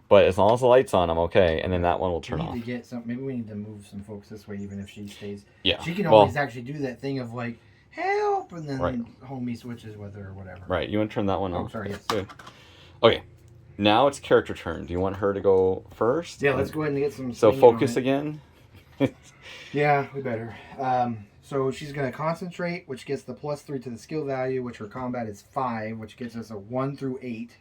S1: But as long as the light's on, I'm okay. And then that one will turn off.
S2: We need to get some... Maybe we need to move some folks this way, even if she stays.
S1: Yeah.
S2: She can always actually do that thing of, like, help! And then homie switches with her or whatever.
S1: Right. You want to turn that one off?
S2: Oh, sorry, yes.
S1: Good. Okay. Now it's character turn. Do you want her to go first?
S2: Yeah, let's go ahead and get some...
S1: So focus again.
S2: Yeah, we better. So she's going to concentrate, which gets the +3 to the skill value, which her combat is 5, which gets us a 1 through 8.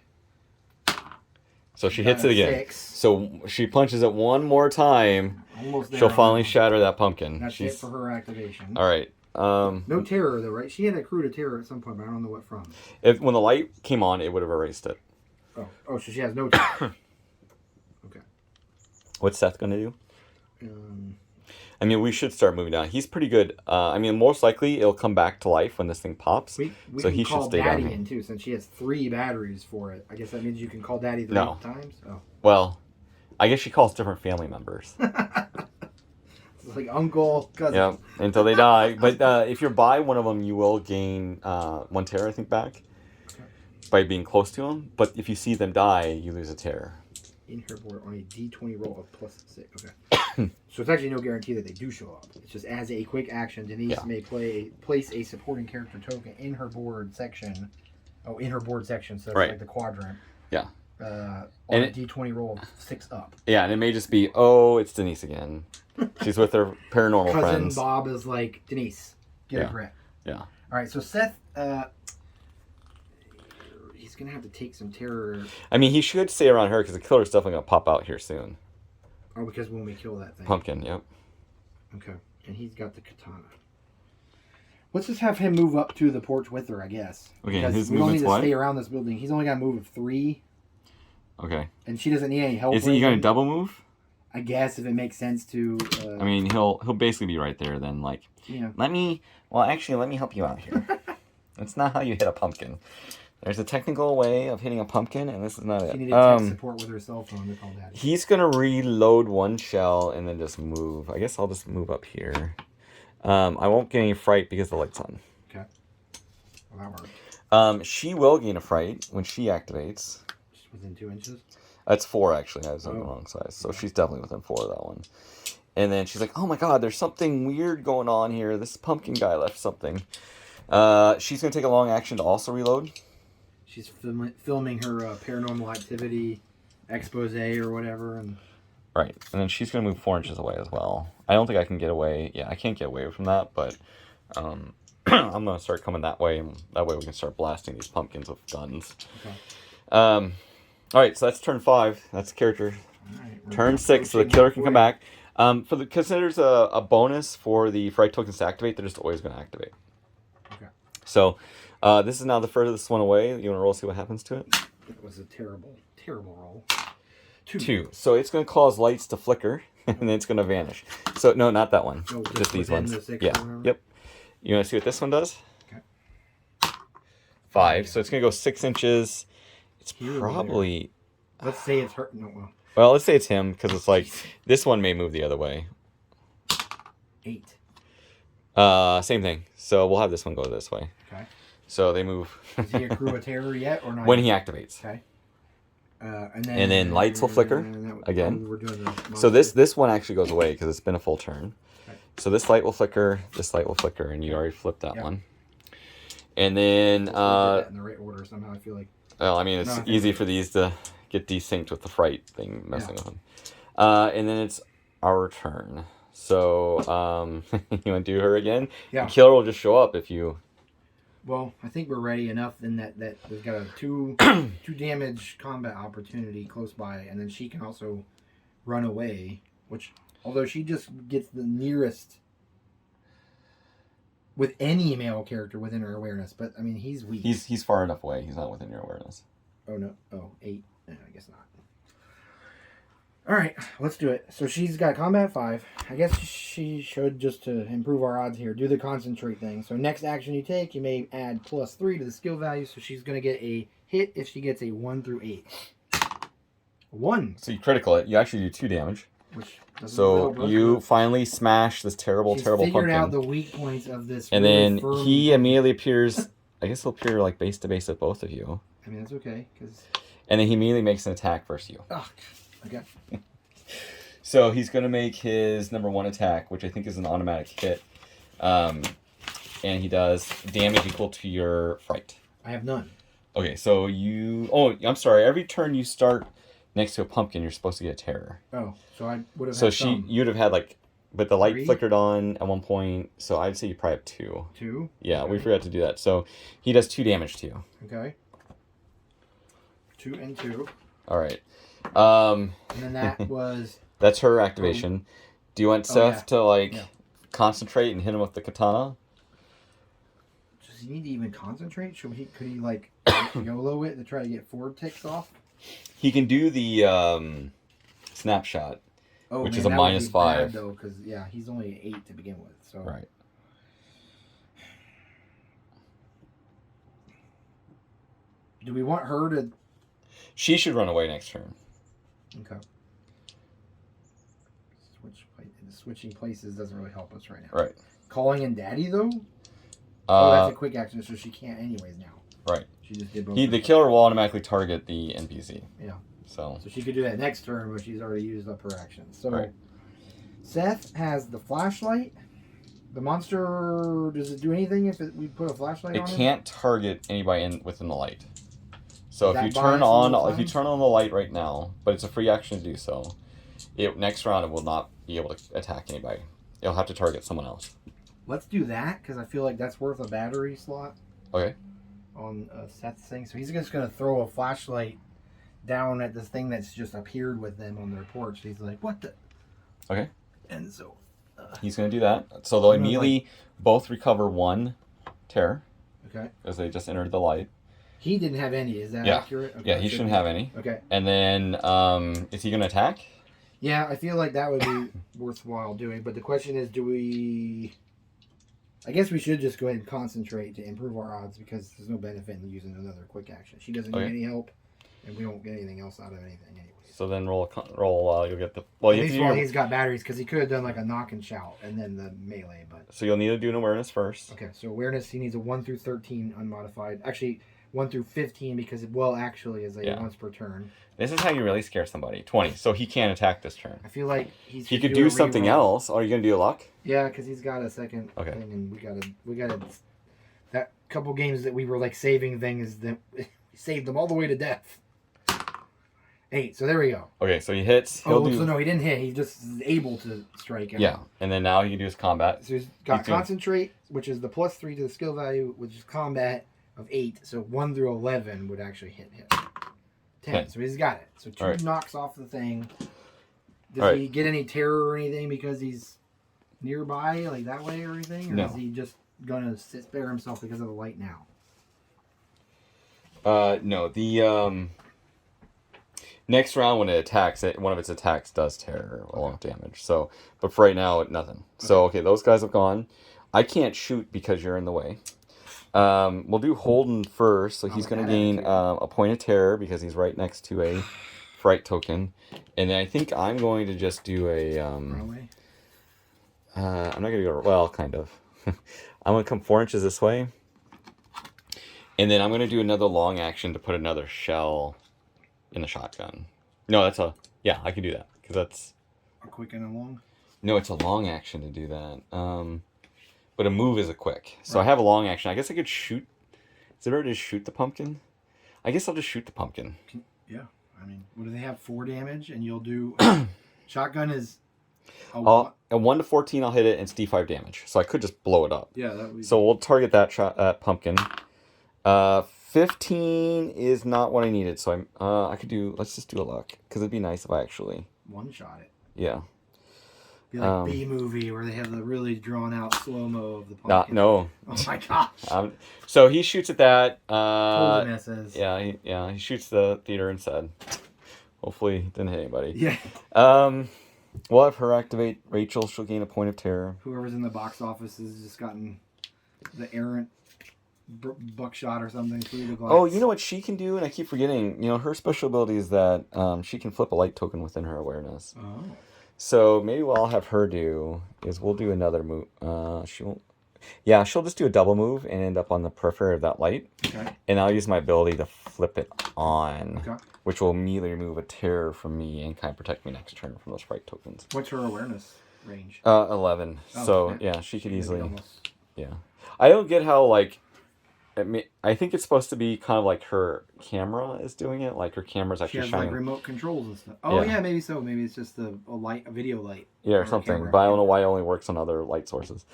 S1: So she hits it again.
S2: 6.
S1: So she punches it one more time.
S2: Almost there.
S1: She'll finally shatter that pumpkin.
S2: That's it for her activation.
S1: All right.
S2: No terror, though, right? She had accrued a terror at some point, but I don't know what from.
S1: When the light came on, it would have erased it.
S2: Oh, so she has no terror. Okay.
S1: What's Seth going to do? I mean, we should start moving down. He's pretty good. I mean, most likely it'll come back to life when this thing pops.
S2: We
S1: so
S2: can
S1: he
S2: call
S1: should stay
S2: Daddy
S1: down here.
S2: in, too, since she has 3 batteries for it. I guess that means you can call Daddy 3 times? Oh.
S1: Well, I guess she calls different family members.
S2: It's like uncle, cousin.
S1: Yeah, until they die. But if you're by one of them, you will gain 1 terror, I think, back. Okay. By being close to them. But if you see them die, you lose a terror.
S2: In her board on a D20 roll of +6. Okay. So it's actually no guarantee that they do show up. It's just as a quick action, Denise may place a supporting character token in her board section. Oh, in her board section, so it's like the quadrant.
S1: Yeah.
S2: On a D20 roll of 6 up.
S1: Yeah, and it may just be, oh, it's Denise again. She's with her paranormal friends.
S2: Cousin Bob is like, Denise, get a grip.
S1: Yeah.
S2: All right, so Seth, he's going to have to take some terror.
S1: I mean, he should stay around her because the killer's definitely going to pop out here soon.
S2: Oh, because when we kill that thing.
S1: Pumpkin, yep.
S2: Okay, and he's got the katana. Let's just have him move up to the porch with her, I guess.
S1: Okay,
S2: because
S1: his
S2: we don't need
S1: movement's
S2: to stay around this building. He's only got a move of 3.
S1: Okay.
S2: And she doesn't need any help.
S1: Is he going to double move?
S2: I guess if it makes sense to.
S1: I mean, he'll basically be right there then. Like, let me help you out here. That's not how you hit a pumpkin. There's a technical way of hitting a pumpkin, and this is not it.
S2: She needed tech support with her cell phone to call Daddy.
S1: He's gonna reload 1 shell and then just move. I guess I'll just move up here. I won't get any fright because the light's on.
S2: Okay. Well, that worked.
S1: She will gain a fright when she activates.
S2: Just within 2 inches?
S1: That's 4, actually. I was on the wrong size. So she's definitely within 4 of that one. And then she's like, oh my god, there's something weird going on here. This pumpkin guy left something. She's going to take a long action to also reload.
S2: She's filming her paranormal activity expose or whatever.
S1: Right. And then she's going to move 4 inches away as well. I don't think I can get away. Yeah, I can't get away from that, but I'm going to start coming that way. And that way we can start blasting these pumpkins with guns. Okay. All right, so that's turn 5. That's character. Right, turn 6, so the killer can come back. Because there's a bonus for the fright tokens to activate, they're just always going to activate.
S2: Okay.
S1: So this is now the furthest one away. You want to roll, see what happens to it?
S2: It was a terrible, terrible roll.
S1: 2. So it's going to cause lights to flicker, and then it's going to vanish. So, no, not that one.
S2: No,
S1: just these ones.
S2: Yeah.
S1: Yep. You want to see what this one does? Okay. 5. So it's going to go 6 inches. It's probably...
S2: Let's say it's her. No,
S1: well, let's say it's him, because it's like, this one may move the other way.
S2: 8.
S1: Same thing. So we'll have this one go this way.
S2: Okay.
S1: So they move.
S2: Does he accrue a terror yet or not?
S1: When he activates.
S2: Okay.
S1: And then lights will flicker again.
S2: We're doing
S1: so this one actually goes away because it's been a full turn. Okay. So this light will flicker, and you already flipped that one. And then
S2: in the right order somehow. I feel like.
S1: Well, I mean, it's easy for these to get desynced with the fright thing messing with them. And then it's our turn. So you want to do her again?
S2: Yeah.
S1: The killer will just show up if you.
S2: Well, I think we're ready enough in that we've got a 2 damage combat opportunity close by, and then she can also run away, which, although she just gets the nearest with any male character within her awareness, but I mean, he's weak.
S1: He's far enough away. He's not within your awareness.
S2: Oh, no. Oh, 8. No, I guess not. All right, let's do it. So she's got combat 5. I guess she should, just to improve our odds here, do the concentrate thing. So next action you take, you may add +3 to the skill value. So she's going to get a hit if she gets a 1 through 8. 1.
S1: So you critical it. You actually do 2 damage.
S2: Which doesn't
S1: So you finally smash this terrible
S2: She's
S1: pumpkin.
S2: figured out the weak points of this.
S1: And
S2: really
S1: then
S2: firm
S1: he
S2: pumpkin.
S1: immediately appears. I guess he'll appear like base to base with both of you.
S2: I mean, that's okay, because...
S1: And then he immediately makes an attack versus you.
S2: Oh, okay.
S1: So he's going to make his number 1 attack, which I think is an automatic hit. And he does damage equal to your fright.
S2: I have none.
S1: Okay, so you... Oh, I'm sorry. Every turn you start next to a pumpkin, you're supposed to get a terror.
S2: Oh, so I would have
S1: So
S2: had some.
S1: you'd have had like... But the light
S2: 3?
S1: flickered on at one point, so I'd say you probably have 2.
S2: 2?
S1: Yeah,
S2: okay.
S1: we forgot to do that. So he does 2 damage to you.
S2: Okay. 2 and 2.
S1: All right.
S2: And then that was...
S1: That's her activation. Do you want Seth to
S2: Yeah.
S1: concentrate and hit him with the katana?
S2: Does he need to even concentrate? Could he like YOLO it to try to get 4 ticks off?
S1: He can do the snapshot, which is a
S2: that would be
S1: -5.
S2: bad, though, because he's only 8 to begin with. So
S1: Right.
S2: do we want her to?
S1: She should run away next turn.
S2: Okay. Switching places doesn't really help us right now.
S1: Right.
S2: Calling in Daddy though. That's a quick action, so she can't anyways now.
S1: Right.
S2: She just did both.
S1: The killer will automatically target the NPC.
S2: Yeah.
S1: So
S2: she could do that next turn, but she's already used up her action. So
S1: right.
S2: Seth has the flashlight. The monster, does it do anything if we put a flashlight on it?
S1: It can't target anybody within the light. So if you
S2: That
S1: turn
S2: buys
S1: on
S2: all the
S1: if you
S2: time?
S1: turn on the light right now, but it's a free action to do so, next round it will not be able to attack anybody. It'll have to target someone else.
S2: Let's do that, because I feel like that's worth a battery slot.
S1: Okay.
S2: On Seth's thing. So he's just going to throw a flashlight down at this thing that's just appeared with them on their porch. He's like, what the?
S1: Okay.
S2: And so...
S1: he's going to do that. So they'll immediately both recover 1 terror.
S2: Okay.
S1: Because they just entered the light.
S2: He didn't have any. Is that accurate? Okay,
S1: Yeah, he shouldn't have any.
S2: Okay.
S1: And then, is he going to attack?
S2: Yeah, I feel like that would be worthwhile doing. But the question is, do we... I guess we should just go ahead and concentrate to improve our odds, because there's no benefit in using another quick action. She doesn't need any help, and we don't get anything else out of anything anyway.
S1: So then roll. You'll get the...
S2: Well, he's got batteries, because he could have done like a knock and shout and then the melee. But
S1: So you'll need to do an awareness first.
S2: okay, so awareness, he needs a 1 through 13 unmodified. Actually, 1 through 15, because actually is once per turn.
S1: This is how you really scare somebody. 20. So he can't attack this turn.
S2: I feel like
S1: he could do something else. Are you going to do a luck?
S2: Yeah, because he's got a second thing, and we gotta that couple games that we were like saving things that we saved them all the way to death. 8. So there we go.
S1: Okay, so he hits.
S2: So no, he didn't hit. He just is able to strike out.
S1: Yeah, and then now he can do his combat.
S2: So he's got concentrate, which is the +3 to the skill value, which is combat of 8. So 1 through 11 would actually hit him. 10. So he's got it. So 2 knocks off the thing. Does he get any terror or anything because he's nearby, like that way or anything? Or is he just going to spare himself because of the light now?
S1: No. The next round when it attacks, one of its attacks does terror along damage. So, but for right now, nothing. So, those guys have gone. I can't shoot because you're in the way. We'll do Holden first. So he's going to gain a point of terror because he's right next to a fright token. And then I think I'm going to just do a... I'm not going to go... Well, kind of. I'm going to come 4 inches this way. And then I'm going to do another long action to put another shell in the shotgun. No, that's a... Yeah, I can do that. Because that's...
S2: A quick and a long?
S1: No, it's a long action to do that. But a move is a quick. So I have a long action. I guess I could shoot... Is it better to shoot the pumpkin? I guess I'll just shoot the pumpkin.
S2: Yeah. I mean, what do they have? 4 damage? And you'll do... Shotgun is...
S1: A 1 to 14, I'll hit it, and it's D5 damage. So I could just blow it up.
S2: Yeah, that would be...
S1: So we'll target that pumpkin. 15 is not what I needed. So I could do... Let's just do a luck. Because it'd be nice if I actually...
S2: one-shot it.
S1: Yeah.
S2: Be like B-movie where they have the really drawn-out slow-mo of the pumpkin.
S1: No.
S2: Oh my gosh.
S1: So he shoots at that.
S2: Totally misses.
S1: Yeah, he shoots the theater instead. Hopefully it didn't hit anybody.
S2: Yeah.
S1: We'll have her activate Rachel. She'll gain a point of terror.
S2: Whoever's in the box office has just gotten the errant buckshot or something through the glass.
S1: Oh, you know what she can do? And I keep forgetting. You know, her special ability is that she can flip a light token within her awareness.
S2: Oh.
S1: So maybe what I'll have her do is we'll do another move. She won't. Yeah, she'll just do a double move and end up on the periphery of that light.
S2: Okay.
S1: And I'll use my ability to flip it on,
S2: Okay.
S1: which will immediately remove a terror from me and kind of protect me next turn from those fright tokens.
S2: What's her awareness range?
S1: 11.
S2: Oh,
S1: So yeah, she could easily.
S2: Almost...
S1: Yeah, I don't get how like. I think it's supposed to be kind of like her camera is doing it. Like her camera's actually
S2: she has
S1: shining.
S2: like remote controls and stuff. Oh yeah, maybe so. Maybe it's just a video light.
S1: Yeah, or something. But I don't know why it only works on other light sources.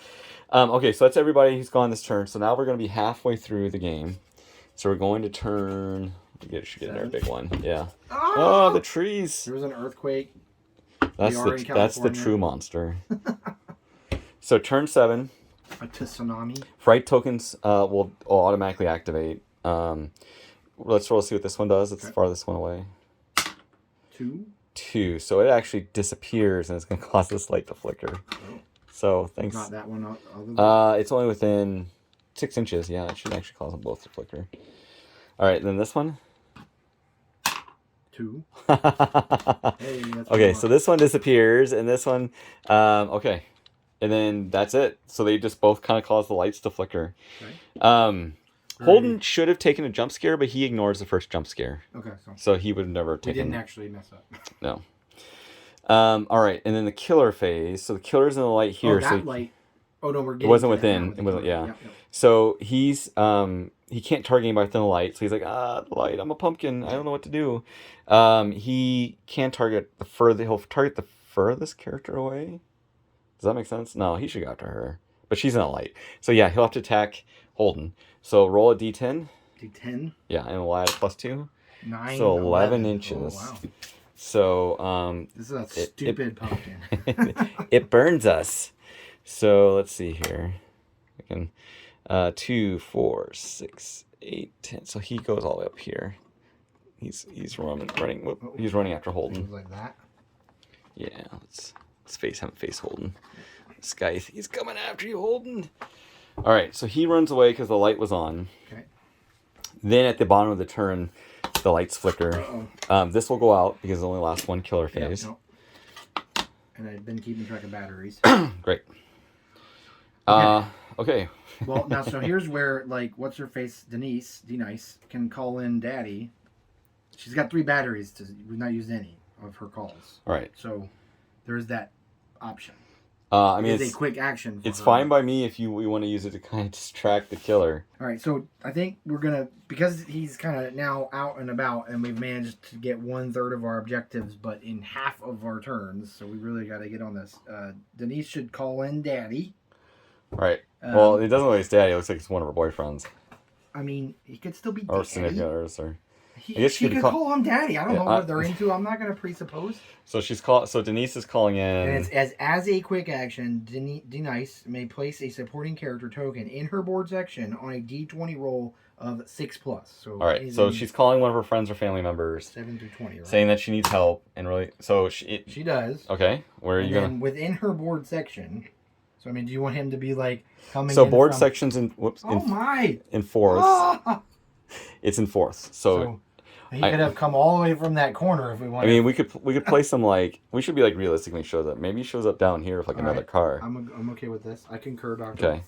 S1: Okay, so that's everybody who's gone this turn. So now we're going to be halfway through the game. So we're going to turn. We should get in there a big one. Yeah. Oh, the trees.
S2: There was an earthquake.
S1: That's the true monster. So turn 7.
S2: A tsunami.
S1: Fright tokens will automatically activate. Let's roll see what this one does. It's the farthest one away. 2. So it actually disappears and it's going to cause this light to flicker. Oh. So thanks.
S2: Not that one.
S1: It's only within 6 inches. Yeah, it should actually cause them both to flicker. All right, then this one.
S2: 2.
S1: Hey, okay, so this one disappears and this one. Okay. And then that's it. So they just both kind of cause the lights to flicker. Okay. Holden should have taken a jump scare, but he ignores the first jump scare.
S2: Okay.
S1: So he would have never taken.
S2: We didn't actually mess up.
S1: No. All right, and then the killer phase. So the killer's in the light here.
S2: Oh, that light. Oh no, we're getting.
S1: It wasn't within. It wasn't. Yeah. Yep. So he's he can't target anybody within the light. So he's like, the light. I'm a pumpkin. I don't know what to do. He can't target the further. He'll target the furthest character away. Does that make sense? No, he should go after her. But she's in a light. So yeah, he'll have to attack Holden. So roll a d10.
S2: D10?
S1: Yeah, and we'll add +2.
S2: 9.
S1: So 11 inches.
S2: Oh, wow.
S1: So
S2: this is a stupid pumpkin.
S1: It burns us. So let's see here. I can 2, 4, 6, 8, 10. So he goes all the way up here. He's running. Whoop, he's running after Holden.
S2: Like that.
S1: Yeah, let's have him face Holden. This guy, he's coming after you, Holden. All right, so he runs away because the light was on.
S2: Okay.
S1: Then at the bottom of the turn, the lights flicker. This will go out because it only lasts one killer phase.
S2: Yeah, no. And I've been keeping track of batteries.
S1: Great. Okay.
S2: Well, now, so here's where, like, what's her face, Denise can call in Daddy. She's got 3 batteries. We've not used any of her calls.
S1: All right.
S2: So there's that option.
S1: I mean,
S2: it's a quick action.
S1: It's fine by me if we want to use it to kind of distract the killer.
S2: All right, so I think we're gonna, because he's kind of now out and about, and we've managed to get 1/3 of our objectives, but in half of our turns. So we really got to get on this. Denise should call in Daddy.
S1: Right. Well, it doesn't look like it's Daddy. It looks like it's one of her boyfriends.
S2: I mean, he could still be
S1: or
S2: Daddy.
S1: Significant others, or.
S2: She could call him Daddy. I don't know what they're into. I'm not going to presuppose.
S1: So So Denise is calling in.
S2: And it's as a quick action, Denise may place a supporting character token in her board section on a D20 roll of 6+. So
S1: all right. So she's calling one of her friends or family members.
S2: 7 through 20. Right?
S1: Saying that she needs help and really. So she
S2: does.
S1: Okay. Where are you going?
S2: Within her board section. So I mean, do you want him to be like coming?
S1: So board sections in in fourths.
S2: Ah!
S1: It's in fourths. So
S2: he could have come all the way from that corner if we wanted.
S1: I mean, we could place him like, we should be like realistic when he shows up. Maybe he shows up down here with like another car.
S2: I'm okay with this. I concur, Doctor.
S1: Okay.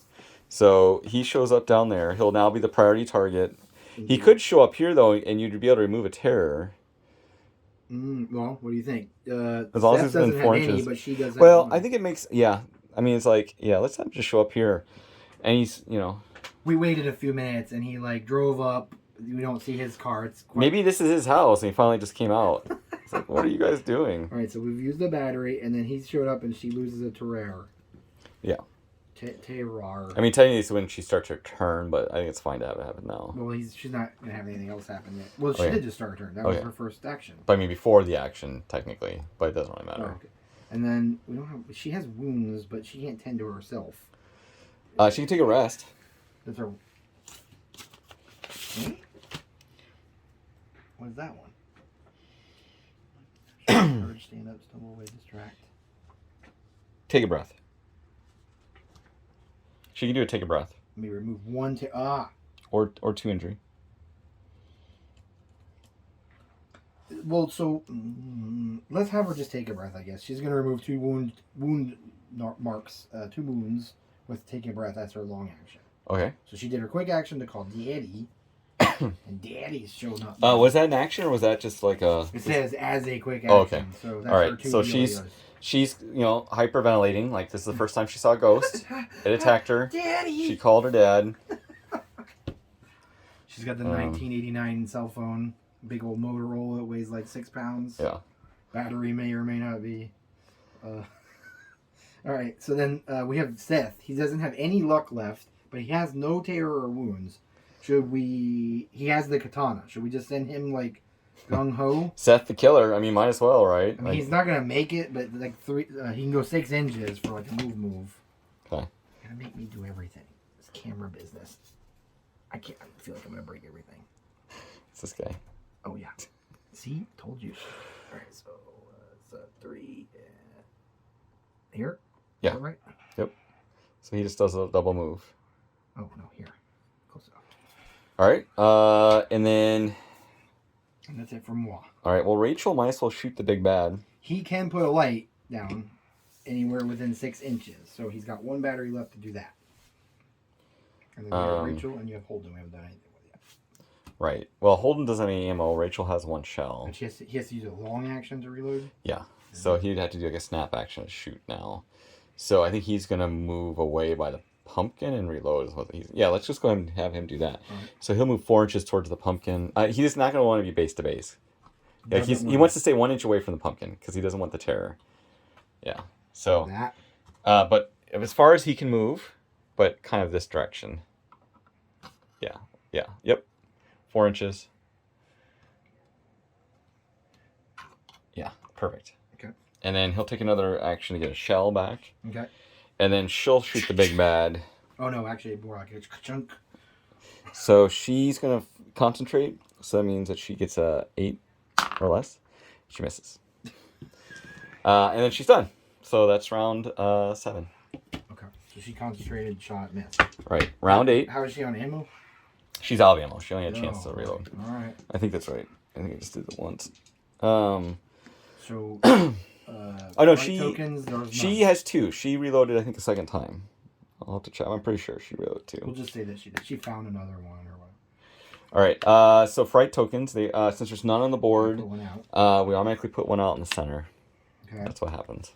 S1: So he shows up down there. He'll now be the priority target. He could show up here though, and you'd be able to remove a terror.
S2: Well, what do you think?
S1: As long as it's within 4 inches.
S2: But she does.
S1: Well, I think it makes I mean, it's like let's have him just show up here, and he's
S2: We waited a few minutes, and he like drove up. We don't see his car.
S1: Maybe this is his house, and he finally just came out. It's like, what are you guys doing?
S2: All right, so we've used the battery, and then he showed up, and she loses a terror.
S1: Yeah.
S2: Terror.
S1: I mean, technically it's when she starts her turn, but I think it's fine to have it happen now.
S2: Well, she's not going to have anything else happen yet. Well, she did just start her turn. That was her first action.
S1: But I mean, before the action, technically. But it doesn't really matter.
S2: Oh, okay. And then, she has wounds, but she can't tend to herself.
S1: She can take a rest.
S2: That's her... What is that one? damage, stand up, stumble away, distract.
S1: Take a breath. She can do a take a breath.
S2: Let me remove one
S1: Or 2 injury.
S2: Well, so let's have her just take a breath, I guess. She's going to remove 2 wound marks, 2 wounds with taking a breath. That's her long action.
S1: Okay.
S2: So she did her quick action to call Daddy. And Daddy's showing up.
S1: Was that an action or was that just like a...
S2: It says as a quick action.
S1: Oh, okay.
S2: So that's
S1: all right.
S2: her 2
S1: So
S2: Delios.
S1: she's hyperventilating. Like, this is the first time she saw a ghost. It attacked her.
S2: Daddy!
S1: She called her dad.
S2: She's got the 1989 cell phone. Big old Motorola that weighs like 6 pounds.
S1: Yeah.
S2: Battery may or may not be. All right, so then we have Seth. He doesn't have any luck left, but he has no terror or wounds. Should we... He has the katana. Should we just send him, like, gung-ho?
S1: Seth the killer. I mean, might as well, right?
S2: I mean, he's not going to make it, but, like, 3... he can go 6 inches for, like, a move.
S1: Okay.
S2: Gotta make me do everything. It's camera business. I can't... I feel like I'm going to break everything.
S1: It's this guy.
S2: Oh, yeah. See? Told you. All right, so it's 3... Here?
S1: Yeah.
S2: Is that right?
S1: Yep. So he just does a double move.
S2: Oh, no, here. Close enough.
S1: All right. And then...
S2: And that's it for moi.
S1: All right. Well, Rachel might as well shoot the big bad.
S2: He can put a light down anywhere within 6 inches. So he's got 1 battery left to do that. And then you have Rachel and you have Holden. We haven't done anything with yet.
S1: Right. Well, Holden doesn't have any ammo. Rachel has 1 shell.
S2: But he has to use a long action to reload?
S1: Yeah. So he'd have to do like a snap action to shoot now. So I think he's going to move away by the pumpkin and reload. Is what he's... Yeah, let's just go ahead and have him do that.
S2: Right.
S1: So he'll move 4 inches towards the pumpkin. He's not going to want to be base to base. Yeah, he wants to stay 1 inch away from the pumpkin because he doesn't want the terror. Yeah. So,
S2: that.
S1: but as far as he can move, but kind of this direction. Yeah. Yeah. Yep. 4 inches. Yeah. Perfect.
S2: Okay.
S1: And then he'll take another action to get a shell back.
S2: Okay.
S1: And then she'll shoot the big bad.
S2: Oh, no, actually, more like a chunk.
S1: So she's going to concentrate. So that means that she gets a 8 or less. She misses. And then she's done. So that's round 7.
S2: Okay. So she concentrated, shot, missed.
S1: Right. Round 8.
S2: How is she on ammo?
S1: She's out of ammo. She only had a chance to reload.
S2: All right.
S1: I think that's right. I think I just did it once.
S2: So,
S1: oh no,
S2: she
S1: has 2. She reloaded, I think, a second time. I'll have to check. I'm pretty sure she reloaded 2.
S2: We'll just say that she did. She found another one or what.
S1: All right. So fright tokens. They since there's none on the board,
S2: Put one out.
S1: we automatically put 1 out in the center.
S2: Okay.
S1: That's what happens.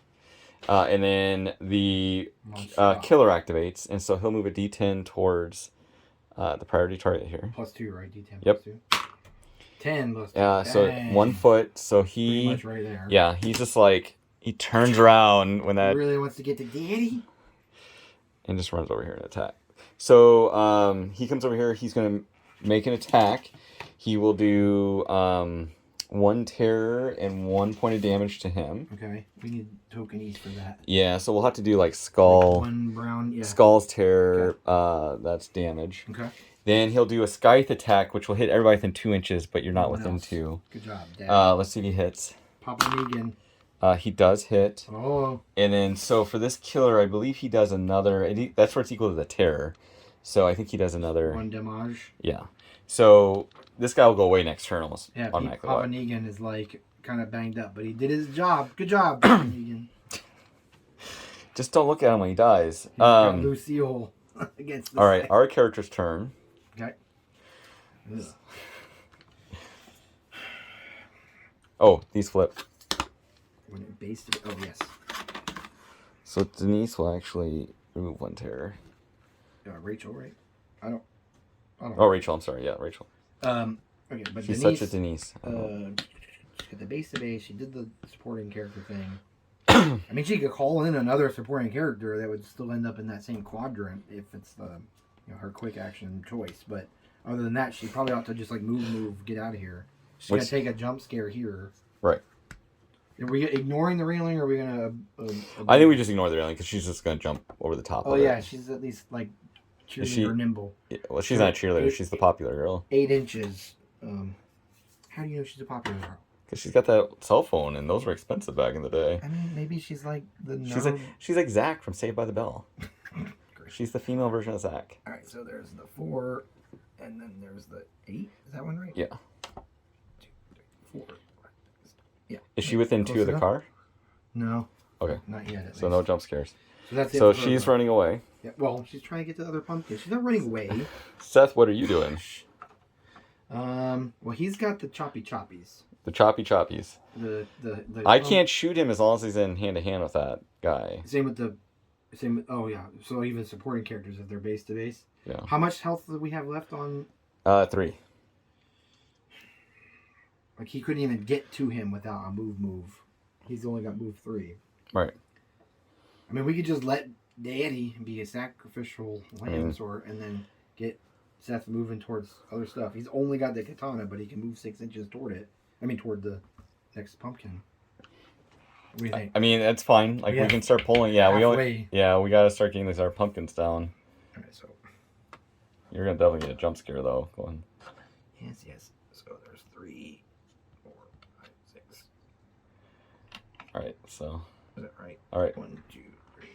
S1: And then the
S2: Monster.
S1: killer activates, and so he'll move a D10 towards the priority target here.
S2: +2, right? D10
S1: Yep.
S2: +2. 10 +2.
S1: Yeah. So
S2: Dang.
S1: 1 foot. So
S2: Pretty
S1: he.
S2: much right there.
S1: Yeah. He's just like he turns around when that.
S2: He really wants to get to Daddy.
S1: And just runs over here and attack. So he comes over here. He's gonna make an attack. He will do 1 terror and 1 point of damage to him.
S2: Okay, we need token east for that.
S1: Yeah, so we'll have to do like skull.
S2: Like 1 brown, yeah.
S1: Skull's terror. Okay. That's damage.
S2: Okay.
S1: Then he'll do a scythe attack, which will hit everybody within 2 inches, but you're not within 2.
S2: Good job, Dad.
S1: Let's see if he hits.
S2: Papa Negan.
S1: He does hit.
S2: Oh.
S1: And then, so for this killer, I believe he does another. That's where it's equal to the terror. So I think he does another.
S2: 1 damage.
S1: Yeah. So this guy will go away next turn almost
S2: Yeah,
S1: automatically.
S2: Papa Negan is like kind of banged up, but he did his job. Good job, Papa Negan.
S1: Just don't look at him when he dies.
S2: He's got Lucille against the
S1: all right,
S2: side.
S1: our character's turn.
S2: Okay. Ugh.
S1: Oh, these flip.
S2: When it based. Oh yes.
S1: So Denise will actually remove 1 terror.
S2: Rachel, right? I don't.
S1: Oh, Rachel. I'm sorry. Yeah, Rachel.
S2: Okay, but
S1: She's
S2: Denise,
S1: such a Denise.
S2: she got the base to base. She did the supporting character thing. I mean, she could call in another supporting character that would still end up in that same quadrant if it's the, her quick action choice. But other than that, she probably ought to just like move, get out of here. She's gonna take a jump scare here.
S1: Right.
S2: Are we ignoring the railing, or are we gonna?
S1: I think we just ignore the railing because she's just gonna jump over the top.
S2: Oh
S1: of
S2: yeah,
S1: it.
S2: she's at least like cheerleader nimble.
S1: Yeah, well, she's not a cheerleader. She's the popular girl.
S2: 8 inches. How do you know she's a popular girl?
S1: Because she's got that cell phone, and those were expensive back in the day.
S2: I mean, maybe she's like the nerd.
S1: She's like Zach from Saved by the Bell. She's the female version of Zach.
S2: All right, so there's the 4, and then there's the 8. Is that one right?
S1: Yeah.
S2: 2, 3, 4. Yeah.
S1: Is she within 2 of the car?
S2: No.
S1: Okay.
S2: Not yet.
S1: So no jump scares.
S2: So that's it.
S1: So she's running away.
S2: Yeah. Well, she's trying to get to the other pumpkin. She's not running away.
S1: Seth, what are you doing?
S2: Well, he's got the choppy choppies.
S1: The choppy choppies.
S2: The
S1: I can't shoot him as long as he's in hand to hand with that guy.
S2: Same with oh yeah. So even supporting characters if they're base to base.
S1: Yeah.
S2: How much health do we have left on?
S1: 3.
S2: Like he couldn't even get to him without a move. He's only got move 3.
S1: Right.
S2: I mean, we could just let Daddy be a sacrificial lamb and then get Seth moving towards other stuff. He's only got the katana, but he can move 6 inches toward it. I mean, toward the next pumpkin. What do you think?
S1: I mean, that's fine. Like, we can start pulling. Yeah, we gotta start getting these our pumpkins down.
S2: All right, so
S1: you're gonna definitely get a jump scare though. Go on.
S2: Yes. So there's 3, 4, 5, 6.
S1: All right, so.
S2: Is that right?
S1: All right.
S2: 1, 2, 3,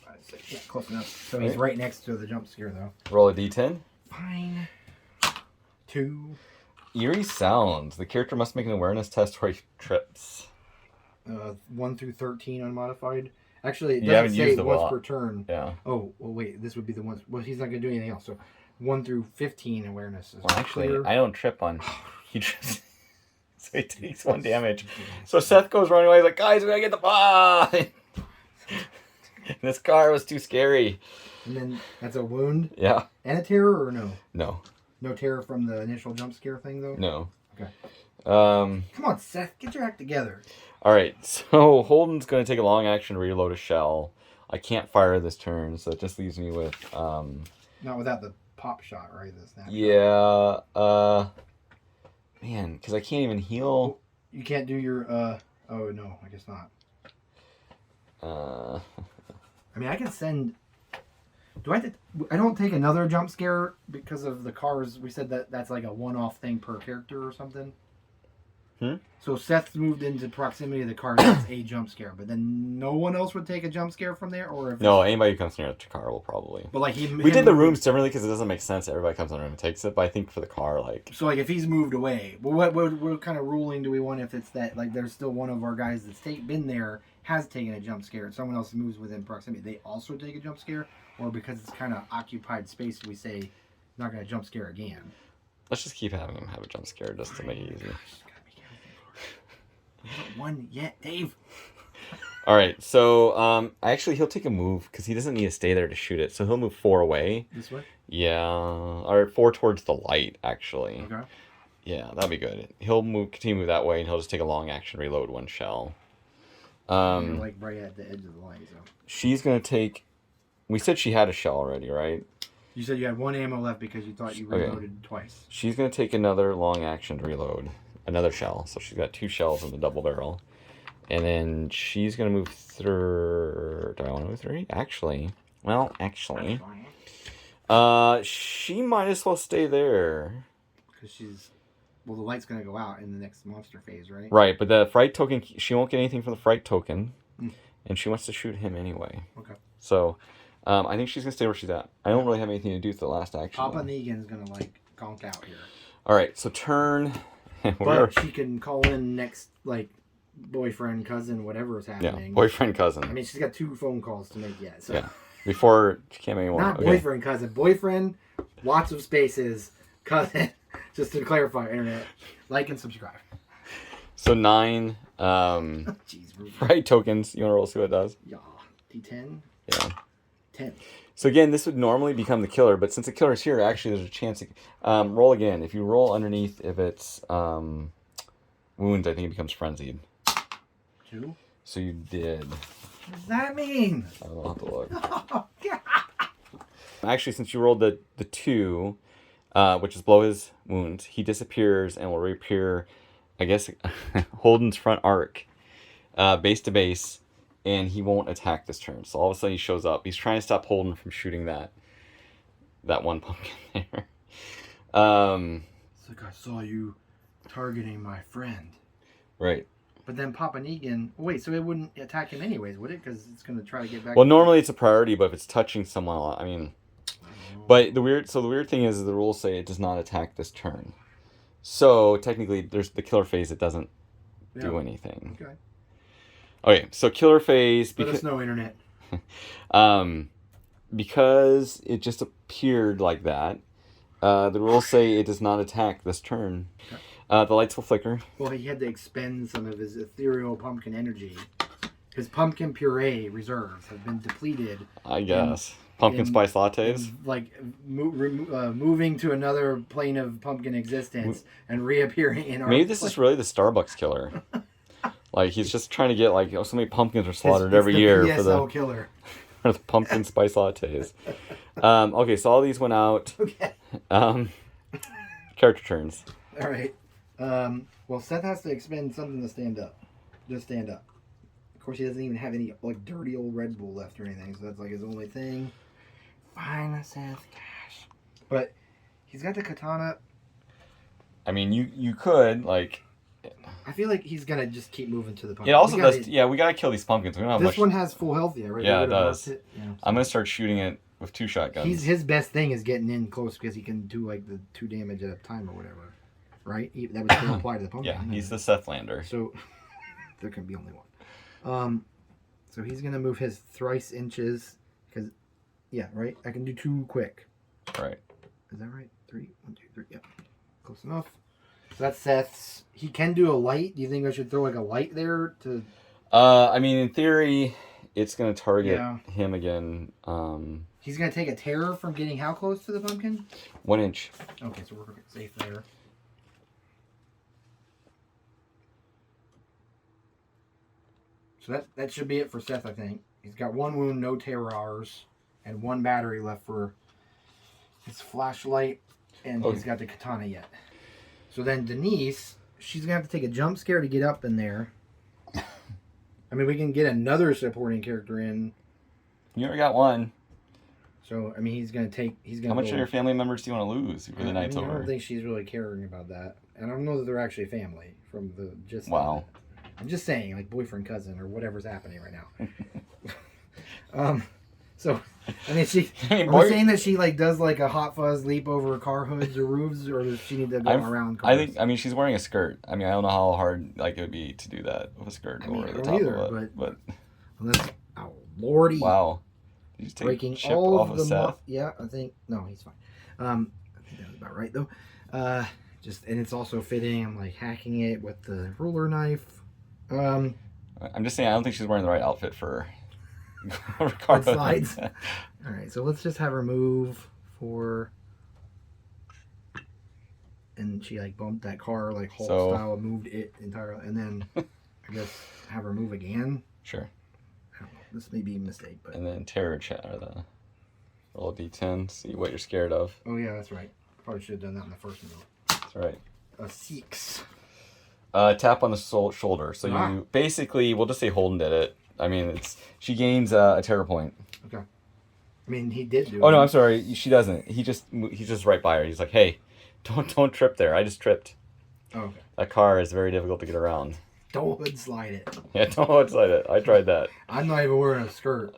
S2: 4, 5, 6. Yeah, close enough. So he's right next to the jump scare though.
S1: Roll a d10.
S2: Fine. 2.
S1: Eerie sounds. The character must make an awareness test where he trips.
S2: 1 through 13 unmodified. Actually, it doesn't say once per turn.
S1: Yeah.
S2: Oh, well, wait. This would be the ones. Well, he's not going to do anything else. So 1 through 15 awareness is
S1: actually,
S2: clear.
S1: I don't trip on. He trips. So he takes 1 damage. So Seth goes running away. He's like, guys, we gotta get the pie. This car was too scary.
S2: And then that's a wound?
S1: Yeah.
S2: And a terror or no?
S1: No.
S2: No terror from the initial jump scare thing, though?
S1: No.
S2: Okay.
S1: Come
S2: on, Seth. Get your act together.
S1: All right. So Holden's going to take a long action to reload a shell. I can't fire this turn, so it just leaves me with...
S2: Not without the pop shot, right? The snap
S1: yeah. Man, because I can't even heal.
S2: You can't do your... Oh, no. I guess not. I mean, I can send... Do I have to... I don't take another jump scare because of the cars. We said that that's like a one-off thing per character or something. So Seth's moved into proximity of the car. That's a jump scare. But then no one else would take a jump scare from there? Or if
S1: no, anybody who comes near the car will probably.
S2: But like
S1: we did the rooms differently because it doesn't make sense. Everybody comes in the room and takes it. But I think for the car, like...
S2: So like if he's moved away, well, what kind of ruling do we want if it's that like there's still one of our guys that's been there, has taken a jump scare, and someone else moves within proximity, they also take a jump scare? Or because it's kind of occupied space, we say not going to jump scare again?
S1: Let's just keep having him have a jump scare just to make it easy.
S2: Not one yet, Dave.
S1: All right, so actually he'll take a move because he doesn't need to stay there to shoot it. So he'll move 4 away.
S2: This way?
S1: Yeah, or 4 towards the light actually.
S2: Okay.
S1: Yeah, that'd be good. He'll continue to move that way, and he'll just take a long action, reload 1 shell.
S2: Like right at the edge of the light. So
S1: she's gonna take. We said she had a shell already, right?
S2: You said you had 1 ammo left because you thought you reloaded twice.
S1: She's gonna take another long action to reload. Another shell. So she's got 2 shells in the double barrel. And then she's going to move through... Do I want to move 3? Actually. She might as well stay there.
S2: Because she's... Well, the light's going to go out in the next monster phase, right?
S1: Right, but the fright token... She won't get anything from the fright token. And she wants to shoot him anyway.
S2: Okay.
S1: So, I think she's going to stay where she's at. I don't really have anything to do with the last action.
S2: Papa Negan's going to, like, conk out here.
S1: Alright, so turn...
S2: But she can call in next, like, boyfriend, cousin, whatever is happening.
S1: Yeah, boyfriend, cousin.
S2: I mean, she's got 2 phone calls to make yet. So.
S1: Yeah. Before she can't make any more.
S2: Not boyfriend, cousin. Boyfriend, lots of spaces, cousin. Just to clarify, internet. Like and subscribe.
S1: So 9 fright tokens. You want to roll, see what it does?
S2: Yeah. D10?
S1: Yeah.
S2: 10.
S1: So again, this would normally become the killer, but since the killer's here, actually there's a chance to... roll again. If you roll underneath, if it's wounds, I think it becomes frenzied.
S2: 2?
S1: So you did.
S2: What does that mean?
S1: I don't have to look.
S2: Oh, God.
S1: Actually, since you rolled the 2, which is below his wounds, he disappears and will reappear, I guess, Holden's front arc, base to base, and he won't attack this turn. So all of a sudden he shows up. He's trying to stop Holden from shooting that one pumpkin there.
S2: It's like I saw you targeting my friend.
S1: Right.
S2: But then Papa Negan... Wait, so it wouldn't attack him anyways, would it? Because it's going to try to get back...
S1: Well, normally it's a priority, but if it's touching someone, I mean... But the weird thing is the rules say it does not attack this turn. So technically, there's the killer phase. It doesn't do anything.
S2: Okay.
S1: Okay, so killer phase.
S2: Let us know, internet.
S1: Because it just appeared like that. The rules say it does not attack this turn.
S2: Okay.
S1: The lights will flicker.
S2: Well, he had to expend some of his ethereal pumpkin energy. His pumpkin puree reserves have been depleted.
S1: I guess. Pumpkin spice lattes?
S2: Like moving to another plane of pumpkin existence and reappearing in our...
S1: Maybe this is really the Starbucks killer. Like, he's just trying to get, like, so many pumpkins are slaughtered every year
S2: PSL
S1: for the
S2: killer.
S1: For the pumpkin spice lattes. Okay, so all these went out.
S2: Okay.
S1: Character turns.
S2: All right. Well, Seth has to expend something to stand up. Just stand up. Of course, he doesn't even have any, like, dirty old Red Bull left or anything, so that's, like, his only thing. Fine, Seth. Gosh. But he's got the katana.
S1: I mean, you could, like...
S2: I feel like he's going to just keep moving to the pumpkin.
S1: It also does... Yeah, we got to kill these pumpkins. We don't have
S2: this
S1: much...
S2: one has full health yet, right?
S1: Yeah, it does.
S2: Yeah,
S1: I'm going to start shooting it with 2 shotguns.
S2: His best thing is getting in close because he can do, like, the 2 damage at a time or whatever. Right? That would still apply to the pumpkin.
S1: Yeah, he's the Seth Lander.
S2: So, there can be only one. So he's going to move his thrice inches. Because, yeah, right? I can do 2 quick.
S1: Right.
S2: Is that right? 3, 1, 2, 3. Yep. Close enough. So that's Seth's. He can do a light. Do you think I should throw, like, a light there to...
S1: I mean, in theory, it's going to target him again.
S2: He's going to take a terror from getting how close to the pumpkin?
S1: 1 inch.
S2: Okay, so we're safe there. So that should be it for Seth, I think. He's got 1 wound, no terrors, and 1 battery left for his flashlight, and he's got the katana yet. So then Denise, she's going to have to take a jump scare to get up in there. I mean, we can get another supporting character in.
S1: You already got 1.
S2: So, I mean, he's going to take...
S1: How much of your family members do you want to lose before the night's over?
S2: I don't think she's really caring about that. And I don't know that they're actually family from the gist.
S1: Wow.
S2: I'm just saying, like, boyfriend, cousin, or whatever's happening right now. So, I mean, are we saying that she, like, does, like, a hot fuzz leap over car hoods or roofs, or does she need to go around cars?
S1: I mean, she's wearing a skirt. I mean, I don't know how hard, like, it would be to do that with a skirt over the top of it. But
S2: oh, lordy.
S1: Wow. Did you just take
S2: breaking
S1: chip
S2: all
S1: off
S2: of
S1: of
S2: the
S1: Seth?
S2: Yeah, I think... No, he's fine. I think that was about right, though. And it's also fitting. I'm, like, hacking it with the ruler knife.
S1: I'm just saying, I don't think she's wearing the right outfit for
S2: car slides. All right, so let's just have her move for, and she like bumped that car like Hulk style, moved it entirely, and then I guess have her move again.
S1: Sure.
S2: I don't know. This may be a mistake, but.
S1: And then terror chat or the roll D10, see what you're scared of.
S2: Oh yeah, that's right. Probably should have done that in the first move.
S1: That's right.
S2: A 6.
S1: Tap on the shoulder. So you basically, we'll just say Holden did it. I mean, she gains a terror point.
S2: Okay. I mean, he did do it.
S1: Oh no, I'm sorry. She doesn't. He's just right by her. He's like, hey, don't trip there. I just tripped.
S2: Oh, okay.
S1: That car is very difficult to get around.
S2: Don't hood slide it.
S1: Yeah, don't hood slide it. I tried that.
S2: I'm not even wearing a skirt.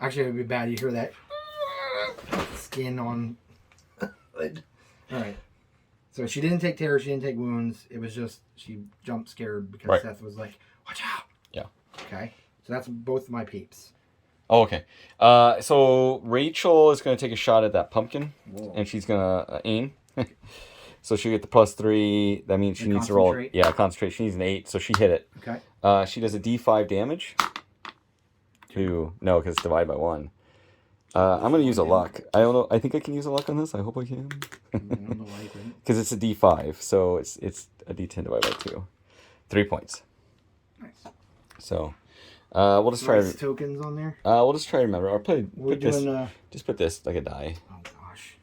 S2: Actually, it would be bad. You hear that skin on. All right. So she didn't take terror, she didn't take wounds. It was just she jumped scared because Seth was like, watch out.
S1: Yeah.
S2: Okay. So that's both my peeps.
S1: Oh, okay. So Rachel is going to take a shot at that pumpkin. Whoa. And she's going to aim. So she'll get the +3. That means she needs to roll. Yeah, concentrate. She needs an 8, so she hit it.
S2: Okay.
S1: She does a D5 damage. 2. No, because it's divided by 1. I'm going to use a luck. I don't know. I think I can use a luck on this. I hope I can. Because it's a D5, so it's a D10 divided by 2. 3 points.
S2: Nice.
S1: So, we'll just try to...
S2: tokens on there?
S1: We'll just try to remember. I'll put this... Just put this like a die.
S2: Oh, gosh.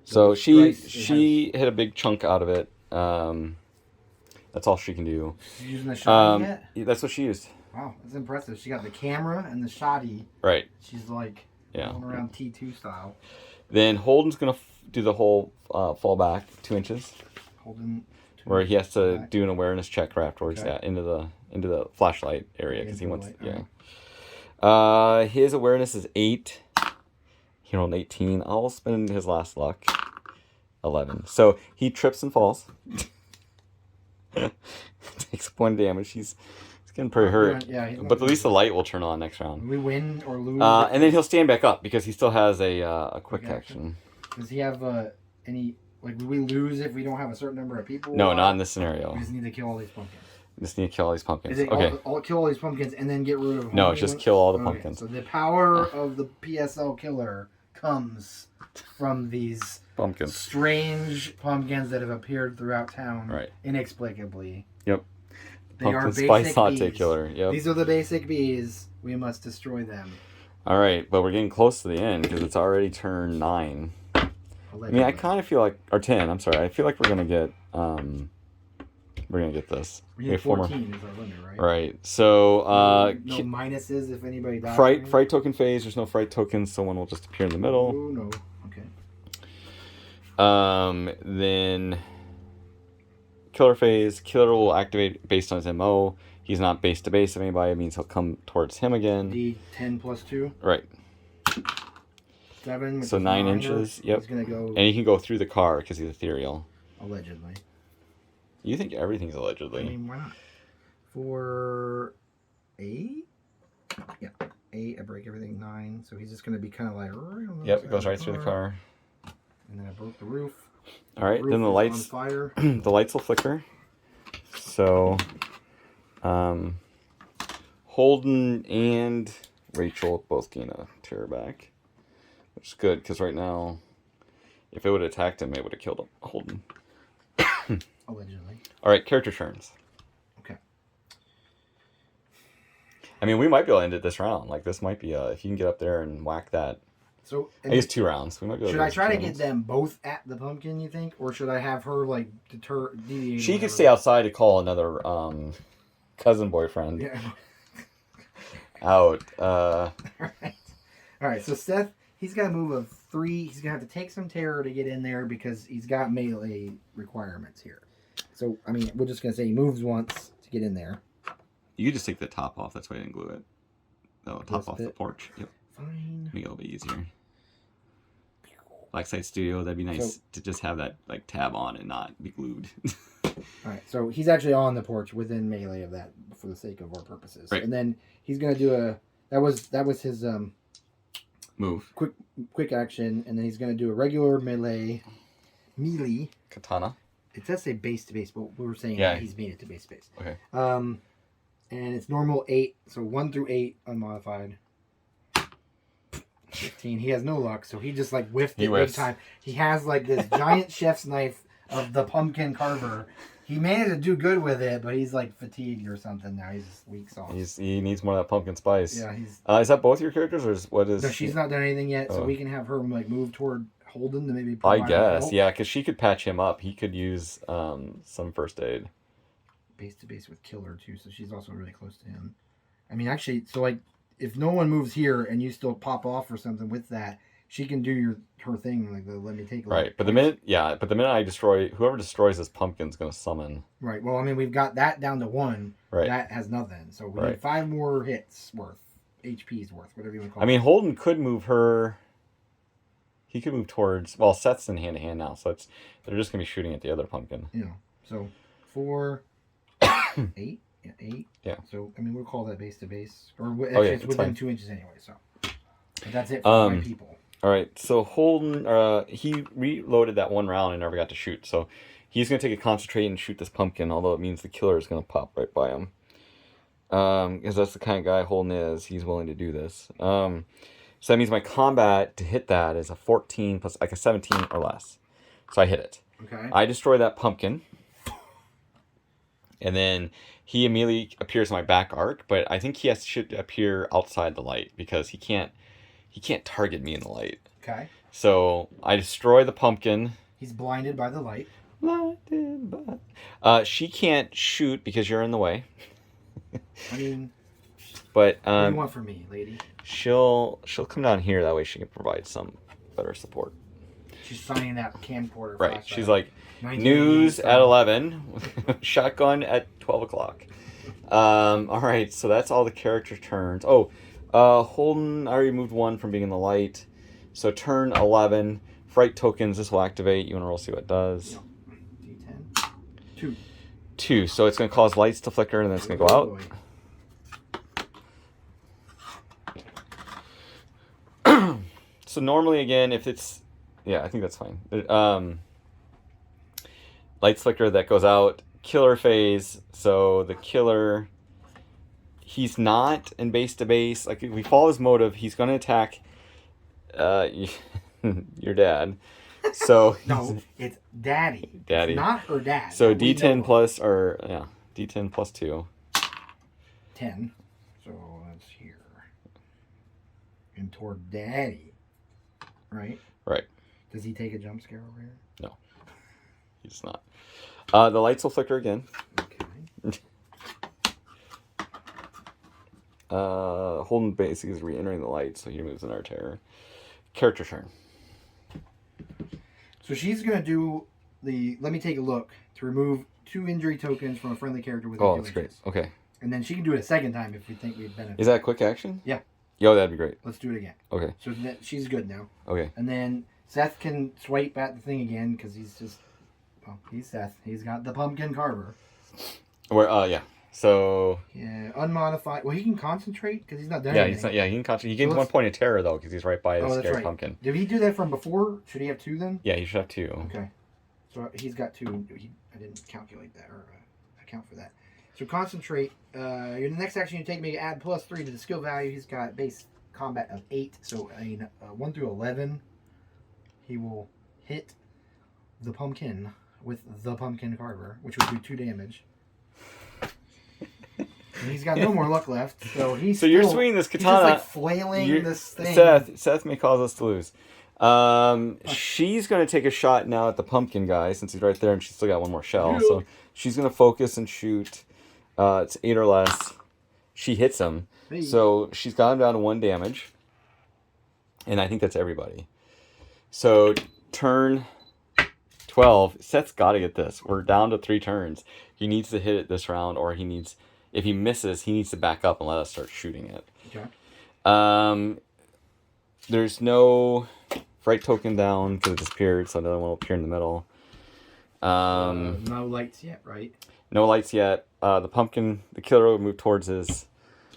S1: So she hit a big chunk out of it. That's all she can do.
S2: She's using the shotty yet?
S1: That's what she used.
S2: Wow, that's impressive. She got the camera and the shotty.
S1: Right.
S2: She's like going around T2 style.
S1: Then Holden's going to do the whole fall back 2 inches.
S2: Holden
S1: where he has to
S2: Back.
S1: do an awareness check right afterwards.
S2: Okay.
S1: Yeah, into the flashlight area because he
S2: Into the
S1: wants.
S2: light,
S1: Yeah. His awareness is 8. He rolled an 18. I'll spend his last luck. 11. So he trips and falls. Takes a point of damage. He's getting pretty hurt.
S2: Yeah,
S1: but at least the light will turn on next round.
S2: We win or lose.
S1: And then he'll stand back up because he still has a quick action.
S2: Does he have any? Like, do we lose if we don't have a certain number of people?
S1: No, not in this scenario.
S2: We just need to kill all these pumpkins.
S1: Just need to kill all these pumpkins.
S2: Is it
S1: Okay.
S2: kill all these pumpkins and then get rid of?
S1: No, just kill all the pumpkins.
S2: So the power of the PSL killer comes from these
S1: pumpkins.
S2: Strange pumpkins that have appeared throughout town,
S1: right?
S2: Inexplicably.
S1: Yep.
S2: They
S1: Pumpkin
S2: are
S1: spice
S2: basic
S1: latte
S2: bees.
S1: killer. Yep.
S2: These are the basic bees. We must destroy them.
S1: All right, but we're getting close to the end because it's already turn 9. I mean, I kind of feel like, or 10. I'm sorry. I feel like we're gonna get this.
S2: We have 14 is our limit, right?
S1: Right. So
S2: no minuses if anybody dies.
S1: fright token phase. There's no fright tokens, so one will just appear in the middle.
S2: Oh no. Okay.
S1: Then killer phase. Killer will activate based on his MO. He's not base to base of anybody. It means he'll come towards him again.
S2: D10 plus 2.
S1: Right.
S2: 7.
S1: So 9 inches. Yep.
S2: He's gonna go.
S1: And he can go through the car because he's ethereal.
S2: Allegedly.
S1: You think everything's allegedly?
S2: I mean, why not? For 8. Yeah, 8. I break everything. 9. So he's just gonna be kind of like.
S1: Yep. It goes right through the car.
S2: And then I broke the roof.
S1: All right. Then the lights.
S2: On fire.
S1: The lights will flicker. So, Holden and Rachel both gain a terror back, which is good because right now, if it would have attacked him, it would have killed him. Holden.
S2: Allegedly.
S1: All right, character turns.
S2: Okay.
S1: I mean, we might be able to end it this round. Like, this might be if you can get up there and whack that.
S2: So
S1: I guess 2 rounds. We might be able
S2: should
S1: to
S2: I try to
S1: rounds.
S2: get them both at the pumpkin? You think, or should I have her like deviate?
S1: She could stay outside to call another cousin boyfriend.
S2: Yeah.
S1: Out.
S2: All right. So Seth, he's got to move of 3. He's gonna have to take some terror to get in there because he's got melee requirements here. So I mean, we're just gonna say he moves once to get in there.
S1: You could just take the top off. That's why I didn't glue it. No, top
S2: This
S1: off
S2: bit?
S1: the porch. Yep.
S2: Fine.
S1: Make it a little bit easier. Blacksite Studio, that'd be nice to just have that like tab on and not be glued.
S2: All right, so he's actually on the porch within melee of that for the sake of our purposes.
S1: Right.
S2: And then he's gonna do that was his
S1: Move.
S2: quick action, and then he's gonna do a regular melee.
S1: Katana.
S2: It does say base to base, but we were saying
S1: Yeah.
S2: he's made it to base to base.
S1: Okay.
S2: And it's normal 8, so 1 through 8 unmodified. 15. He has no luck, so he just like whiffed it big time. He has like this giant chef's knife of the pumpkin carver. He managed to do good with it, but he's like fatigued or something now. He's just weak sauce.
S1: He needs more of that pumpkin spice.
S2: Yeah, he's.
S1: Is that both your characters, or what is?
S2: No, she's not done anything yet, so we can have her like move toward Holden to maybe.
S1: I guess,
S2: help.
S1: yeah, because she could patch him up. He could use some first aid.
S2: Base to base with killer too, so she's also really close to him. I mean, actually, so like, if no one moves here and you still pop off or something with that, she can do her thing, like the let me take.
S1: Right, but the minute I destroy whoever destroys this pumpkin's gonna summon.
S2: Right. Well, I mean, we've got that down to 1.
S1: Right.
S2: That has nothing, so we need 5 more hits worth, HP's worth, whatever you want to call it.
S1: I mean, Holden could move her. He could move towards. Well, Seth's in hand to hand now, so they're just gonna be shooting at the other pumpkin.
S2: You know, so 4, 8, yeah, 8.
S1: Yeah.
S2: So I mean, we'll call that base to base, or it's within
S1: fine.
S2: 2 inches anyway. So, but that's it for my people.
S1: All right, so Holden, he reloaded that 1 round and never got to shoot. So he's going to take a concentrate and shoot this pumpkin, although it means the killer is going to pop right by him. Because that's the kind of guy Holden is. He's willing to do this. So that means my combat to hit that is a 14 plus like a 17 or less. So I hit it.
S2: Okay.
S1: I destroy that pumpkin. And then he immediately appears in my back arc, but I think should appear outside the light because he can't target me in the light.
S2: Okay.
S1: So I destroy the pumpkin.
S2: He's blinded by the light.
S1: Blinded by. She can't shoot because you're in the way.
S2: I mean,
S1: but
S2: what do you want from me, lady?
S1: she'll come down here. That way she can provide some better support.
S2: She's signing that camcorder.
S1: Right.
S2: flashlight.
S1: She's like,
S2: 1988
S1: news at
S2: style.
S1: 11, shotgun at 12 o'clock. All right, so that's all the character turns. Oh, Holden, I already moved one from being in the light. So turn 11, fright tokens, this will activate. You want to roll, see what it does.
S2: Yep. D10. 2.
S1: 2, so it's going to cause lights to flicker and then it's going to go out. So normally, again, if it's... Yeah, I think that's fine. Lights flicker, that goes out. Killer phase, so the killer... He's not in base to base. Like, if we follow his motive, he's going to attack your dad. So
S2: No, it's daddy.
S1: Daddy.
S2: It's not her dad.
S1: So D10 plus, or, yeah, D10 plus 2.
S2: 10. So that's here. And toward daddy. Right?
S1: Right.
S2: Does he take a jump scare over here?
S1: No. He's not. The lights will flicker again.
S2: Okay.
S1: Holden basically is re-entering the light, so he moves in our terror. Character turn.
S2: So she's going to do the... Let me take a look to remove 2 injury tokens from a friendly character with...
S1: Oh, that's great. Okay.
S2: And then she can do it a second time if we think we'd benefit.
S1: Is that a quick action?
S2: Yeah.
S1: Yo, that'd be great.
S2: Let's do it again.
S1: Okay.
S2: So she's good now.
S1: Okay.
S2: And then Seth can swipe at the thing again because he's just... Well, he's Seth. He's got the pumpkin carver.
S1: Where? Yeah. So.
S2: Yeah, unmodified. Well, he can concentrate because he's not done
S1: Yeah,
S2: anything.
S1: he's not. Yeah, he can concentrate. He gains
S2: So
S1: 1 point of terror though because he's right by the
S2: that's
S1: scary
S2: right.
S1: pumpkin.
S2: Did he do that from before? Should he have 2 then?
S1: Yeah, he should have 2.
S2: Okay. So he's got 2. I didn't calculate that or account for that. So concentrate. Your next action you take may add +3 to the skill value. He's got base combat of 8. So 1 through 11, he will hit the pumpkin with the pumpkin carver, which would do 2 damage. And he's got no more luck left, so he's
S1: So you're swinging this katana.
S2: He's just like flailing this thing.
S1: Seth may cause us to lose. She's going to take a shot now at the pumpkin guy since he's right there and she's still got 1 more shell. So she's going to focus and shoot. It's 8 or less. She hits him.
S2: Hey.
S1: So she's got him down to 1 damage. And I think that's everybody. So turn 12. Seth's got to get this. We're down to 3 turns. He needs to hit it this round, or he needs... If he misses, he needs to back up and let us start shooting it.
S2: Okay.
S1: There's no fright token down because it disappeared, so another one will appear in the middle.
S2: No lights yet, right?
S1: No lights yet. The pumpkin, the killer will move towards his...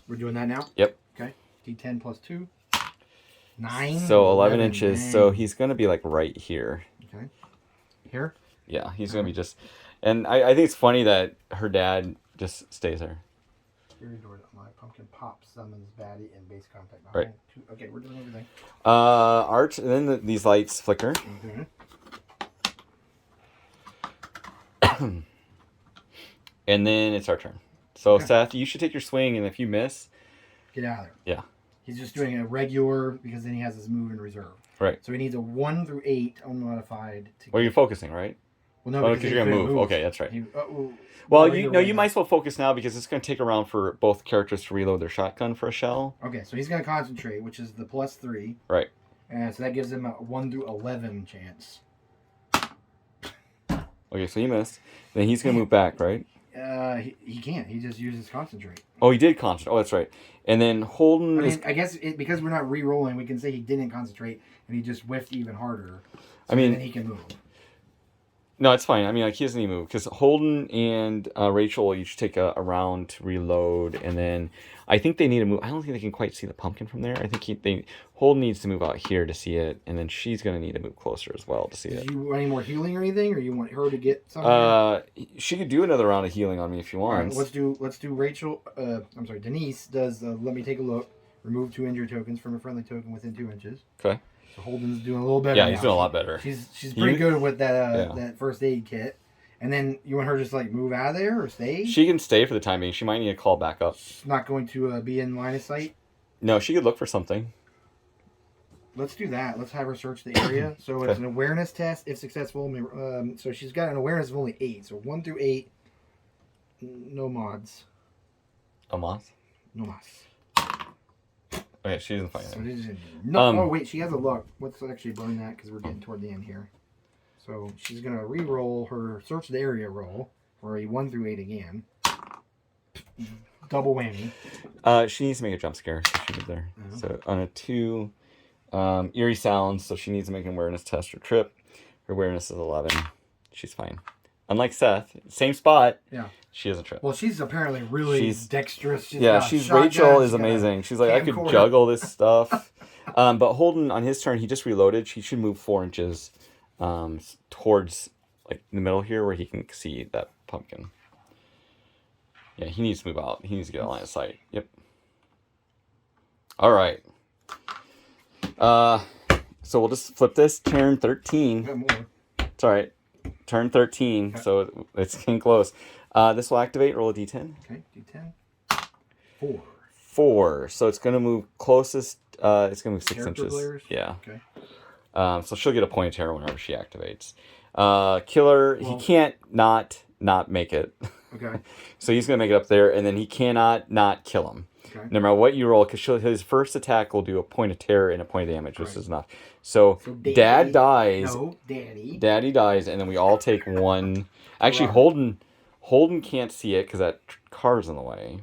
S2: We're doing that now?
S1: Yep.
S2: Okay. D10 plus 2. 9.
S1: So 11 inches.
S2: Dang.
S1: So he's going to be like right here.
S2: Okay. Here?
S1: Yeah, he's going to be just... And I think it's funny that her dad just stays there.
S2: Spirit door my pumpkin pops, summons baddie, and base contact.
S1: Right.
S2: 2. Okay, we're doing everything.
S1: Art, and then these lights flicker.
S2: Mm-hmm.
S1: And then it's our turn. So
S2: Okay.
S1: Seth, you should take your swing, and if you miss...
S2: Get out of there.
S1: Yeah.
S2: He's just doing a regular because then he has his move in reserve.
S1: Right.
S2: So he needs a 1 through 8 unmodified.
S1: Well, you're focusing, right?
S2: Well, no,
S1: Oh, because you're going to move. Okay, that's right. Well, you might as well focus now because it's going to take a round for both characters to reload their shotgun for a shell.
S2: Okay, so he's going to concentrate, which is the +3.
S1: Right.
S2: And so that gives him a 1 through 11 chance.
S1: Okay, so he missed. Then he's going to move back, right?
S2: He can't. He just uses concentrate.
S1: Oh, he did concentrate. Oh, that's right. And then Holden is...
S2: I guess because we're not re-rolling, we can say he didn't concentrate and he just whiffed even harder. So
S1: I mean...
S2: then he can move.
S1: No, it's fine. I mean, like, he doesn't even move because Holden and Rachel will each take a round to reload, and then I think they need to move. I don't think they can quite see the pumpkin from there. I think Holden needs to move out here to see it, and then she's going to need to move closer as well to see it.
S2: Do you want any more healing or anything, or you want her to get something?
S1: She could do another round of healing on me if she wants.
S2: Right, let's do Rachel. I'm sorry, Denise does. Let me take a look. Remove 2 injury tokens from a friendly token within 2 inches.
S1: Okay.
S2: So Holden's doing a little better.
S1: Yeah,
S2: now.
S1: he's doing a lot better.
S2: She's pretty good with that that first aid kit. And then you want her to just like move out of there or stay?
S1: She can stay for the time being. She might need to call back up.
S2: She's not going to be in line of sight.
S1: No, she could look for something.
S2: Let's do that. Let's have her search the area. So it's an awareness test. If successful, so she's got an awareness of only 8. So 1 through 8, no mods.
S1: A moth?
S2: No mods.
S1: Okay, she doesn't find
S2: So
S1: it.
S2: no. Oh wait, she has a luck. Let's actually burn that because we're getting toward the end here. So she's gonna re-roll her search the area roll for a 1 through 8 again. Double whammy.
S1: She needs to make a jump scare, so she did there.
S2: Mm-hmm.
S1: So on a 2, eerie sounds, so she needs to make an awareness test or trip. Her awareness is 11. She's fine. Unlike Seth, same spot.
S2: Yeah.
S1: She doesn't trip.
S2: Well, she's apparently really dexterous.
S1: She's Rachel is amazing. She's like, I could juggle this stuff. But Holden, on his turn, he just reloaded. He should move 4 inches towards like the middle here where he can see that pumpkin. Yeah, he needs to move out. He needs to get a line of sight. Yep. All right. So we'll just flip this. Turn 13.
S2: Got more.
S1: It's all right. Turn 13. Okay. So it's getting close. This will activate. Roll a d10.
S2: Okay, d10. 4.
S1: 4. So it's going to move closest. It's going to move 6 inches.
S2: Players?
S1: Yeah.
S2: Okay.
S1: So she'll get a point of terror whenever she activates. Killer, he can't not make it.
S2: Okay.
S1: So he's going to make it up there, and then he cannot not kill him. Okay. No matter what you roll, because his first attack will do a point of terror and a point of damage, which is enough. So Dad dies.
S2: No, Daddy.
S1: Daddy dies, and then we all take 1. Actually, Holden can't see it because that car's in the way.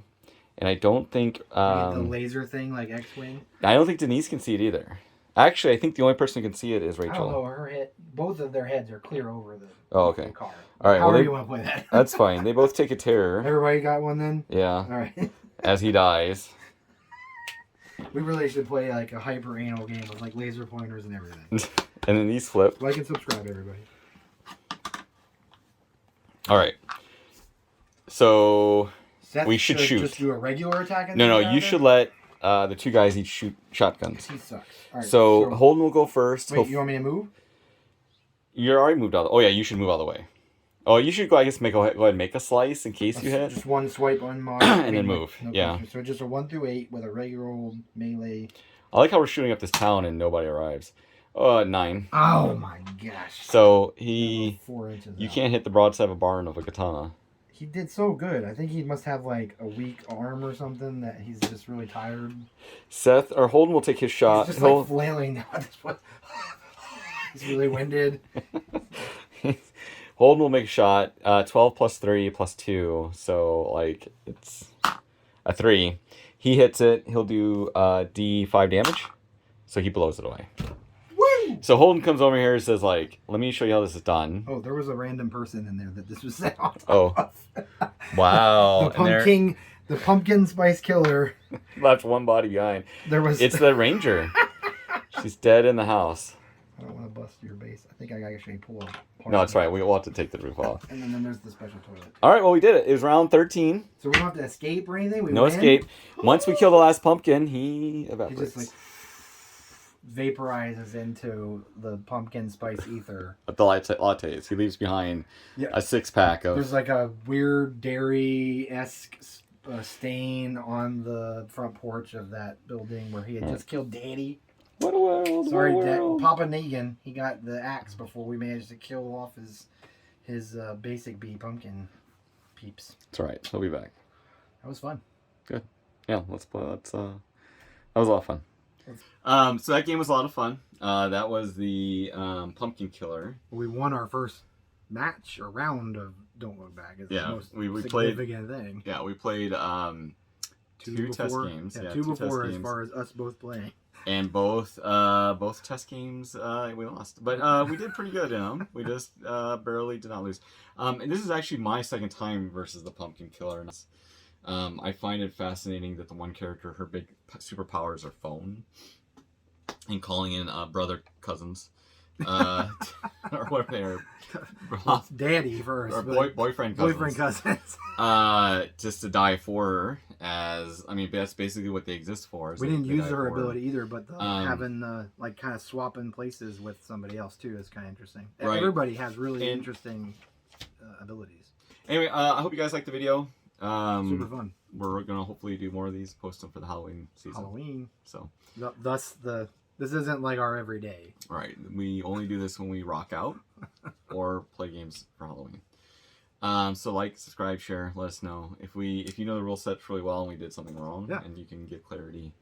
S1: And I don't think...
S2: the laser thing, like X-Wing?
S1: I don't think Denise can see it either. Actually, I think the only person who can see it is Rachel.
S2: I don't know. Her head, both of their heads are clear over the,
S1: the
S2: car.
S1: All right.
S2: However you want to play that.
S1: That's fine. They both take a terror.
S2: Everybody got one then?
S1: Yeah.
S2: All right.
S1: As he dies.
S2: We really should play like a hyper anal game with like laser pointers and everything.
S1: And then these flip.
S2: Like and subscribe, everybody.
S1: All right. So
S2: Seth
S1: we should shoot.
S2: Just do a regular attack.
S1: No. You should let the 2 guys each shoot shotguns.
S2: He sucks. All right,
S1: so Holden will go first.
S2: Wait, you want me to move?
S1: You're already moved out. Oh yeah, you should move all the way. Oh, you should go. I guess go ahead and make a slice in case you hit.
S2: Just one swipe on mod
S1: and then move.
S2: No
S1: yeah.
S2: pressure. So just a 1 through 8 with a regular old melee.
S1: I like how we're shooting up this town and nobody arrives. 9.
S2: Oh my gosh.
S1: So he.
S2: 4 inches.
S1: You can't hit the broadside of a barn of a katana.
S2: He did so good. I think he must have like a weak arm or something that he's just really tired.
S1: Seth or Holden will take his shot.
S2: He's just like flailing now at this point. He's really winded.
S1: Holden will make a shot. 12 plus 3 plus 2. So, like, it's a 3. He hits it. He'll do D5 damage. So he blows it away.
S2: Woo!
S1: So Holden comes over here and says, like, let me show you how this is done.
S2: Oh, there was a random person in there that this was set on top
S1: of. Wow.
S2: The pumpkin spice killer.
S1: Left one body behind. It's the ranger. She's dead in the house.
S2: I don't want to bust your base. I think I actually pull up.
S1: No, it's right. We'll have to take the roof off.
S2: And then there's the special toilet.
S1: All right, well, we did it. It was round 13.
S2: So we don't have to escape or anything?
S1: No escape. Once we kill the last pumpkin, he evaporates.
S2: He just, like, vaporizes into the pumpkin spice ether.
S1: The lattes. He leaves behind a 6-pack of...
S2: There's, like, a weird dairy-esque stain on the front porch of that building where he had just killed Daddy.
S1: What a world!
S2: Sorry,
S1: what a world.
S2: Papa Negan. He got the axe before we managed to kill off his basic bee pumpkin peeps.
S1: That's right. He'll be back.
S2: That was fun.
S1: Good. Yeah, let's play. That was a lot of fun. So that game was a lot of fun. That was the Pumpkin Killer.
S2: We won our first match or round of Don't Look Back. It's the most
S1: we
S2: significant thing.
S1: Yeah, we played two test games.
S2: Yeah, two before as far as us both playing.
S1: And both test games we lost, but we did pretty good in them. We just barely did not lose. And this is actually my second time versus the Pumpkin Killer. I find it fascinating that the one character, her big superpowers are phone and calling in brother cousins, or what they are.
S2: Daddy first,
S1: or boyfriend cousins. Just to die for her. That's basically what they exist for.
S2: We didn't use her ability either, but having like kind of swapping places with somebody else too is kind of interesting. Right. Everybody has really interesting abilities.
S1: Anyway, I hope you guys liked the video.
S2: Super fun.
S1: We're gonna hopefully do more of these, post them for the Halloween season. So this isn't like our everyday. Right. We only do this when we rock out or play games for Halloween. So like, subscribe, share, let us know if you know the rule set really well and we did something wrong, and you can give clarity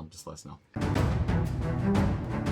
S1: just let us know.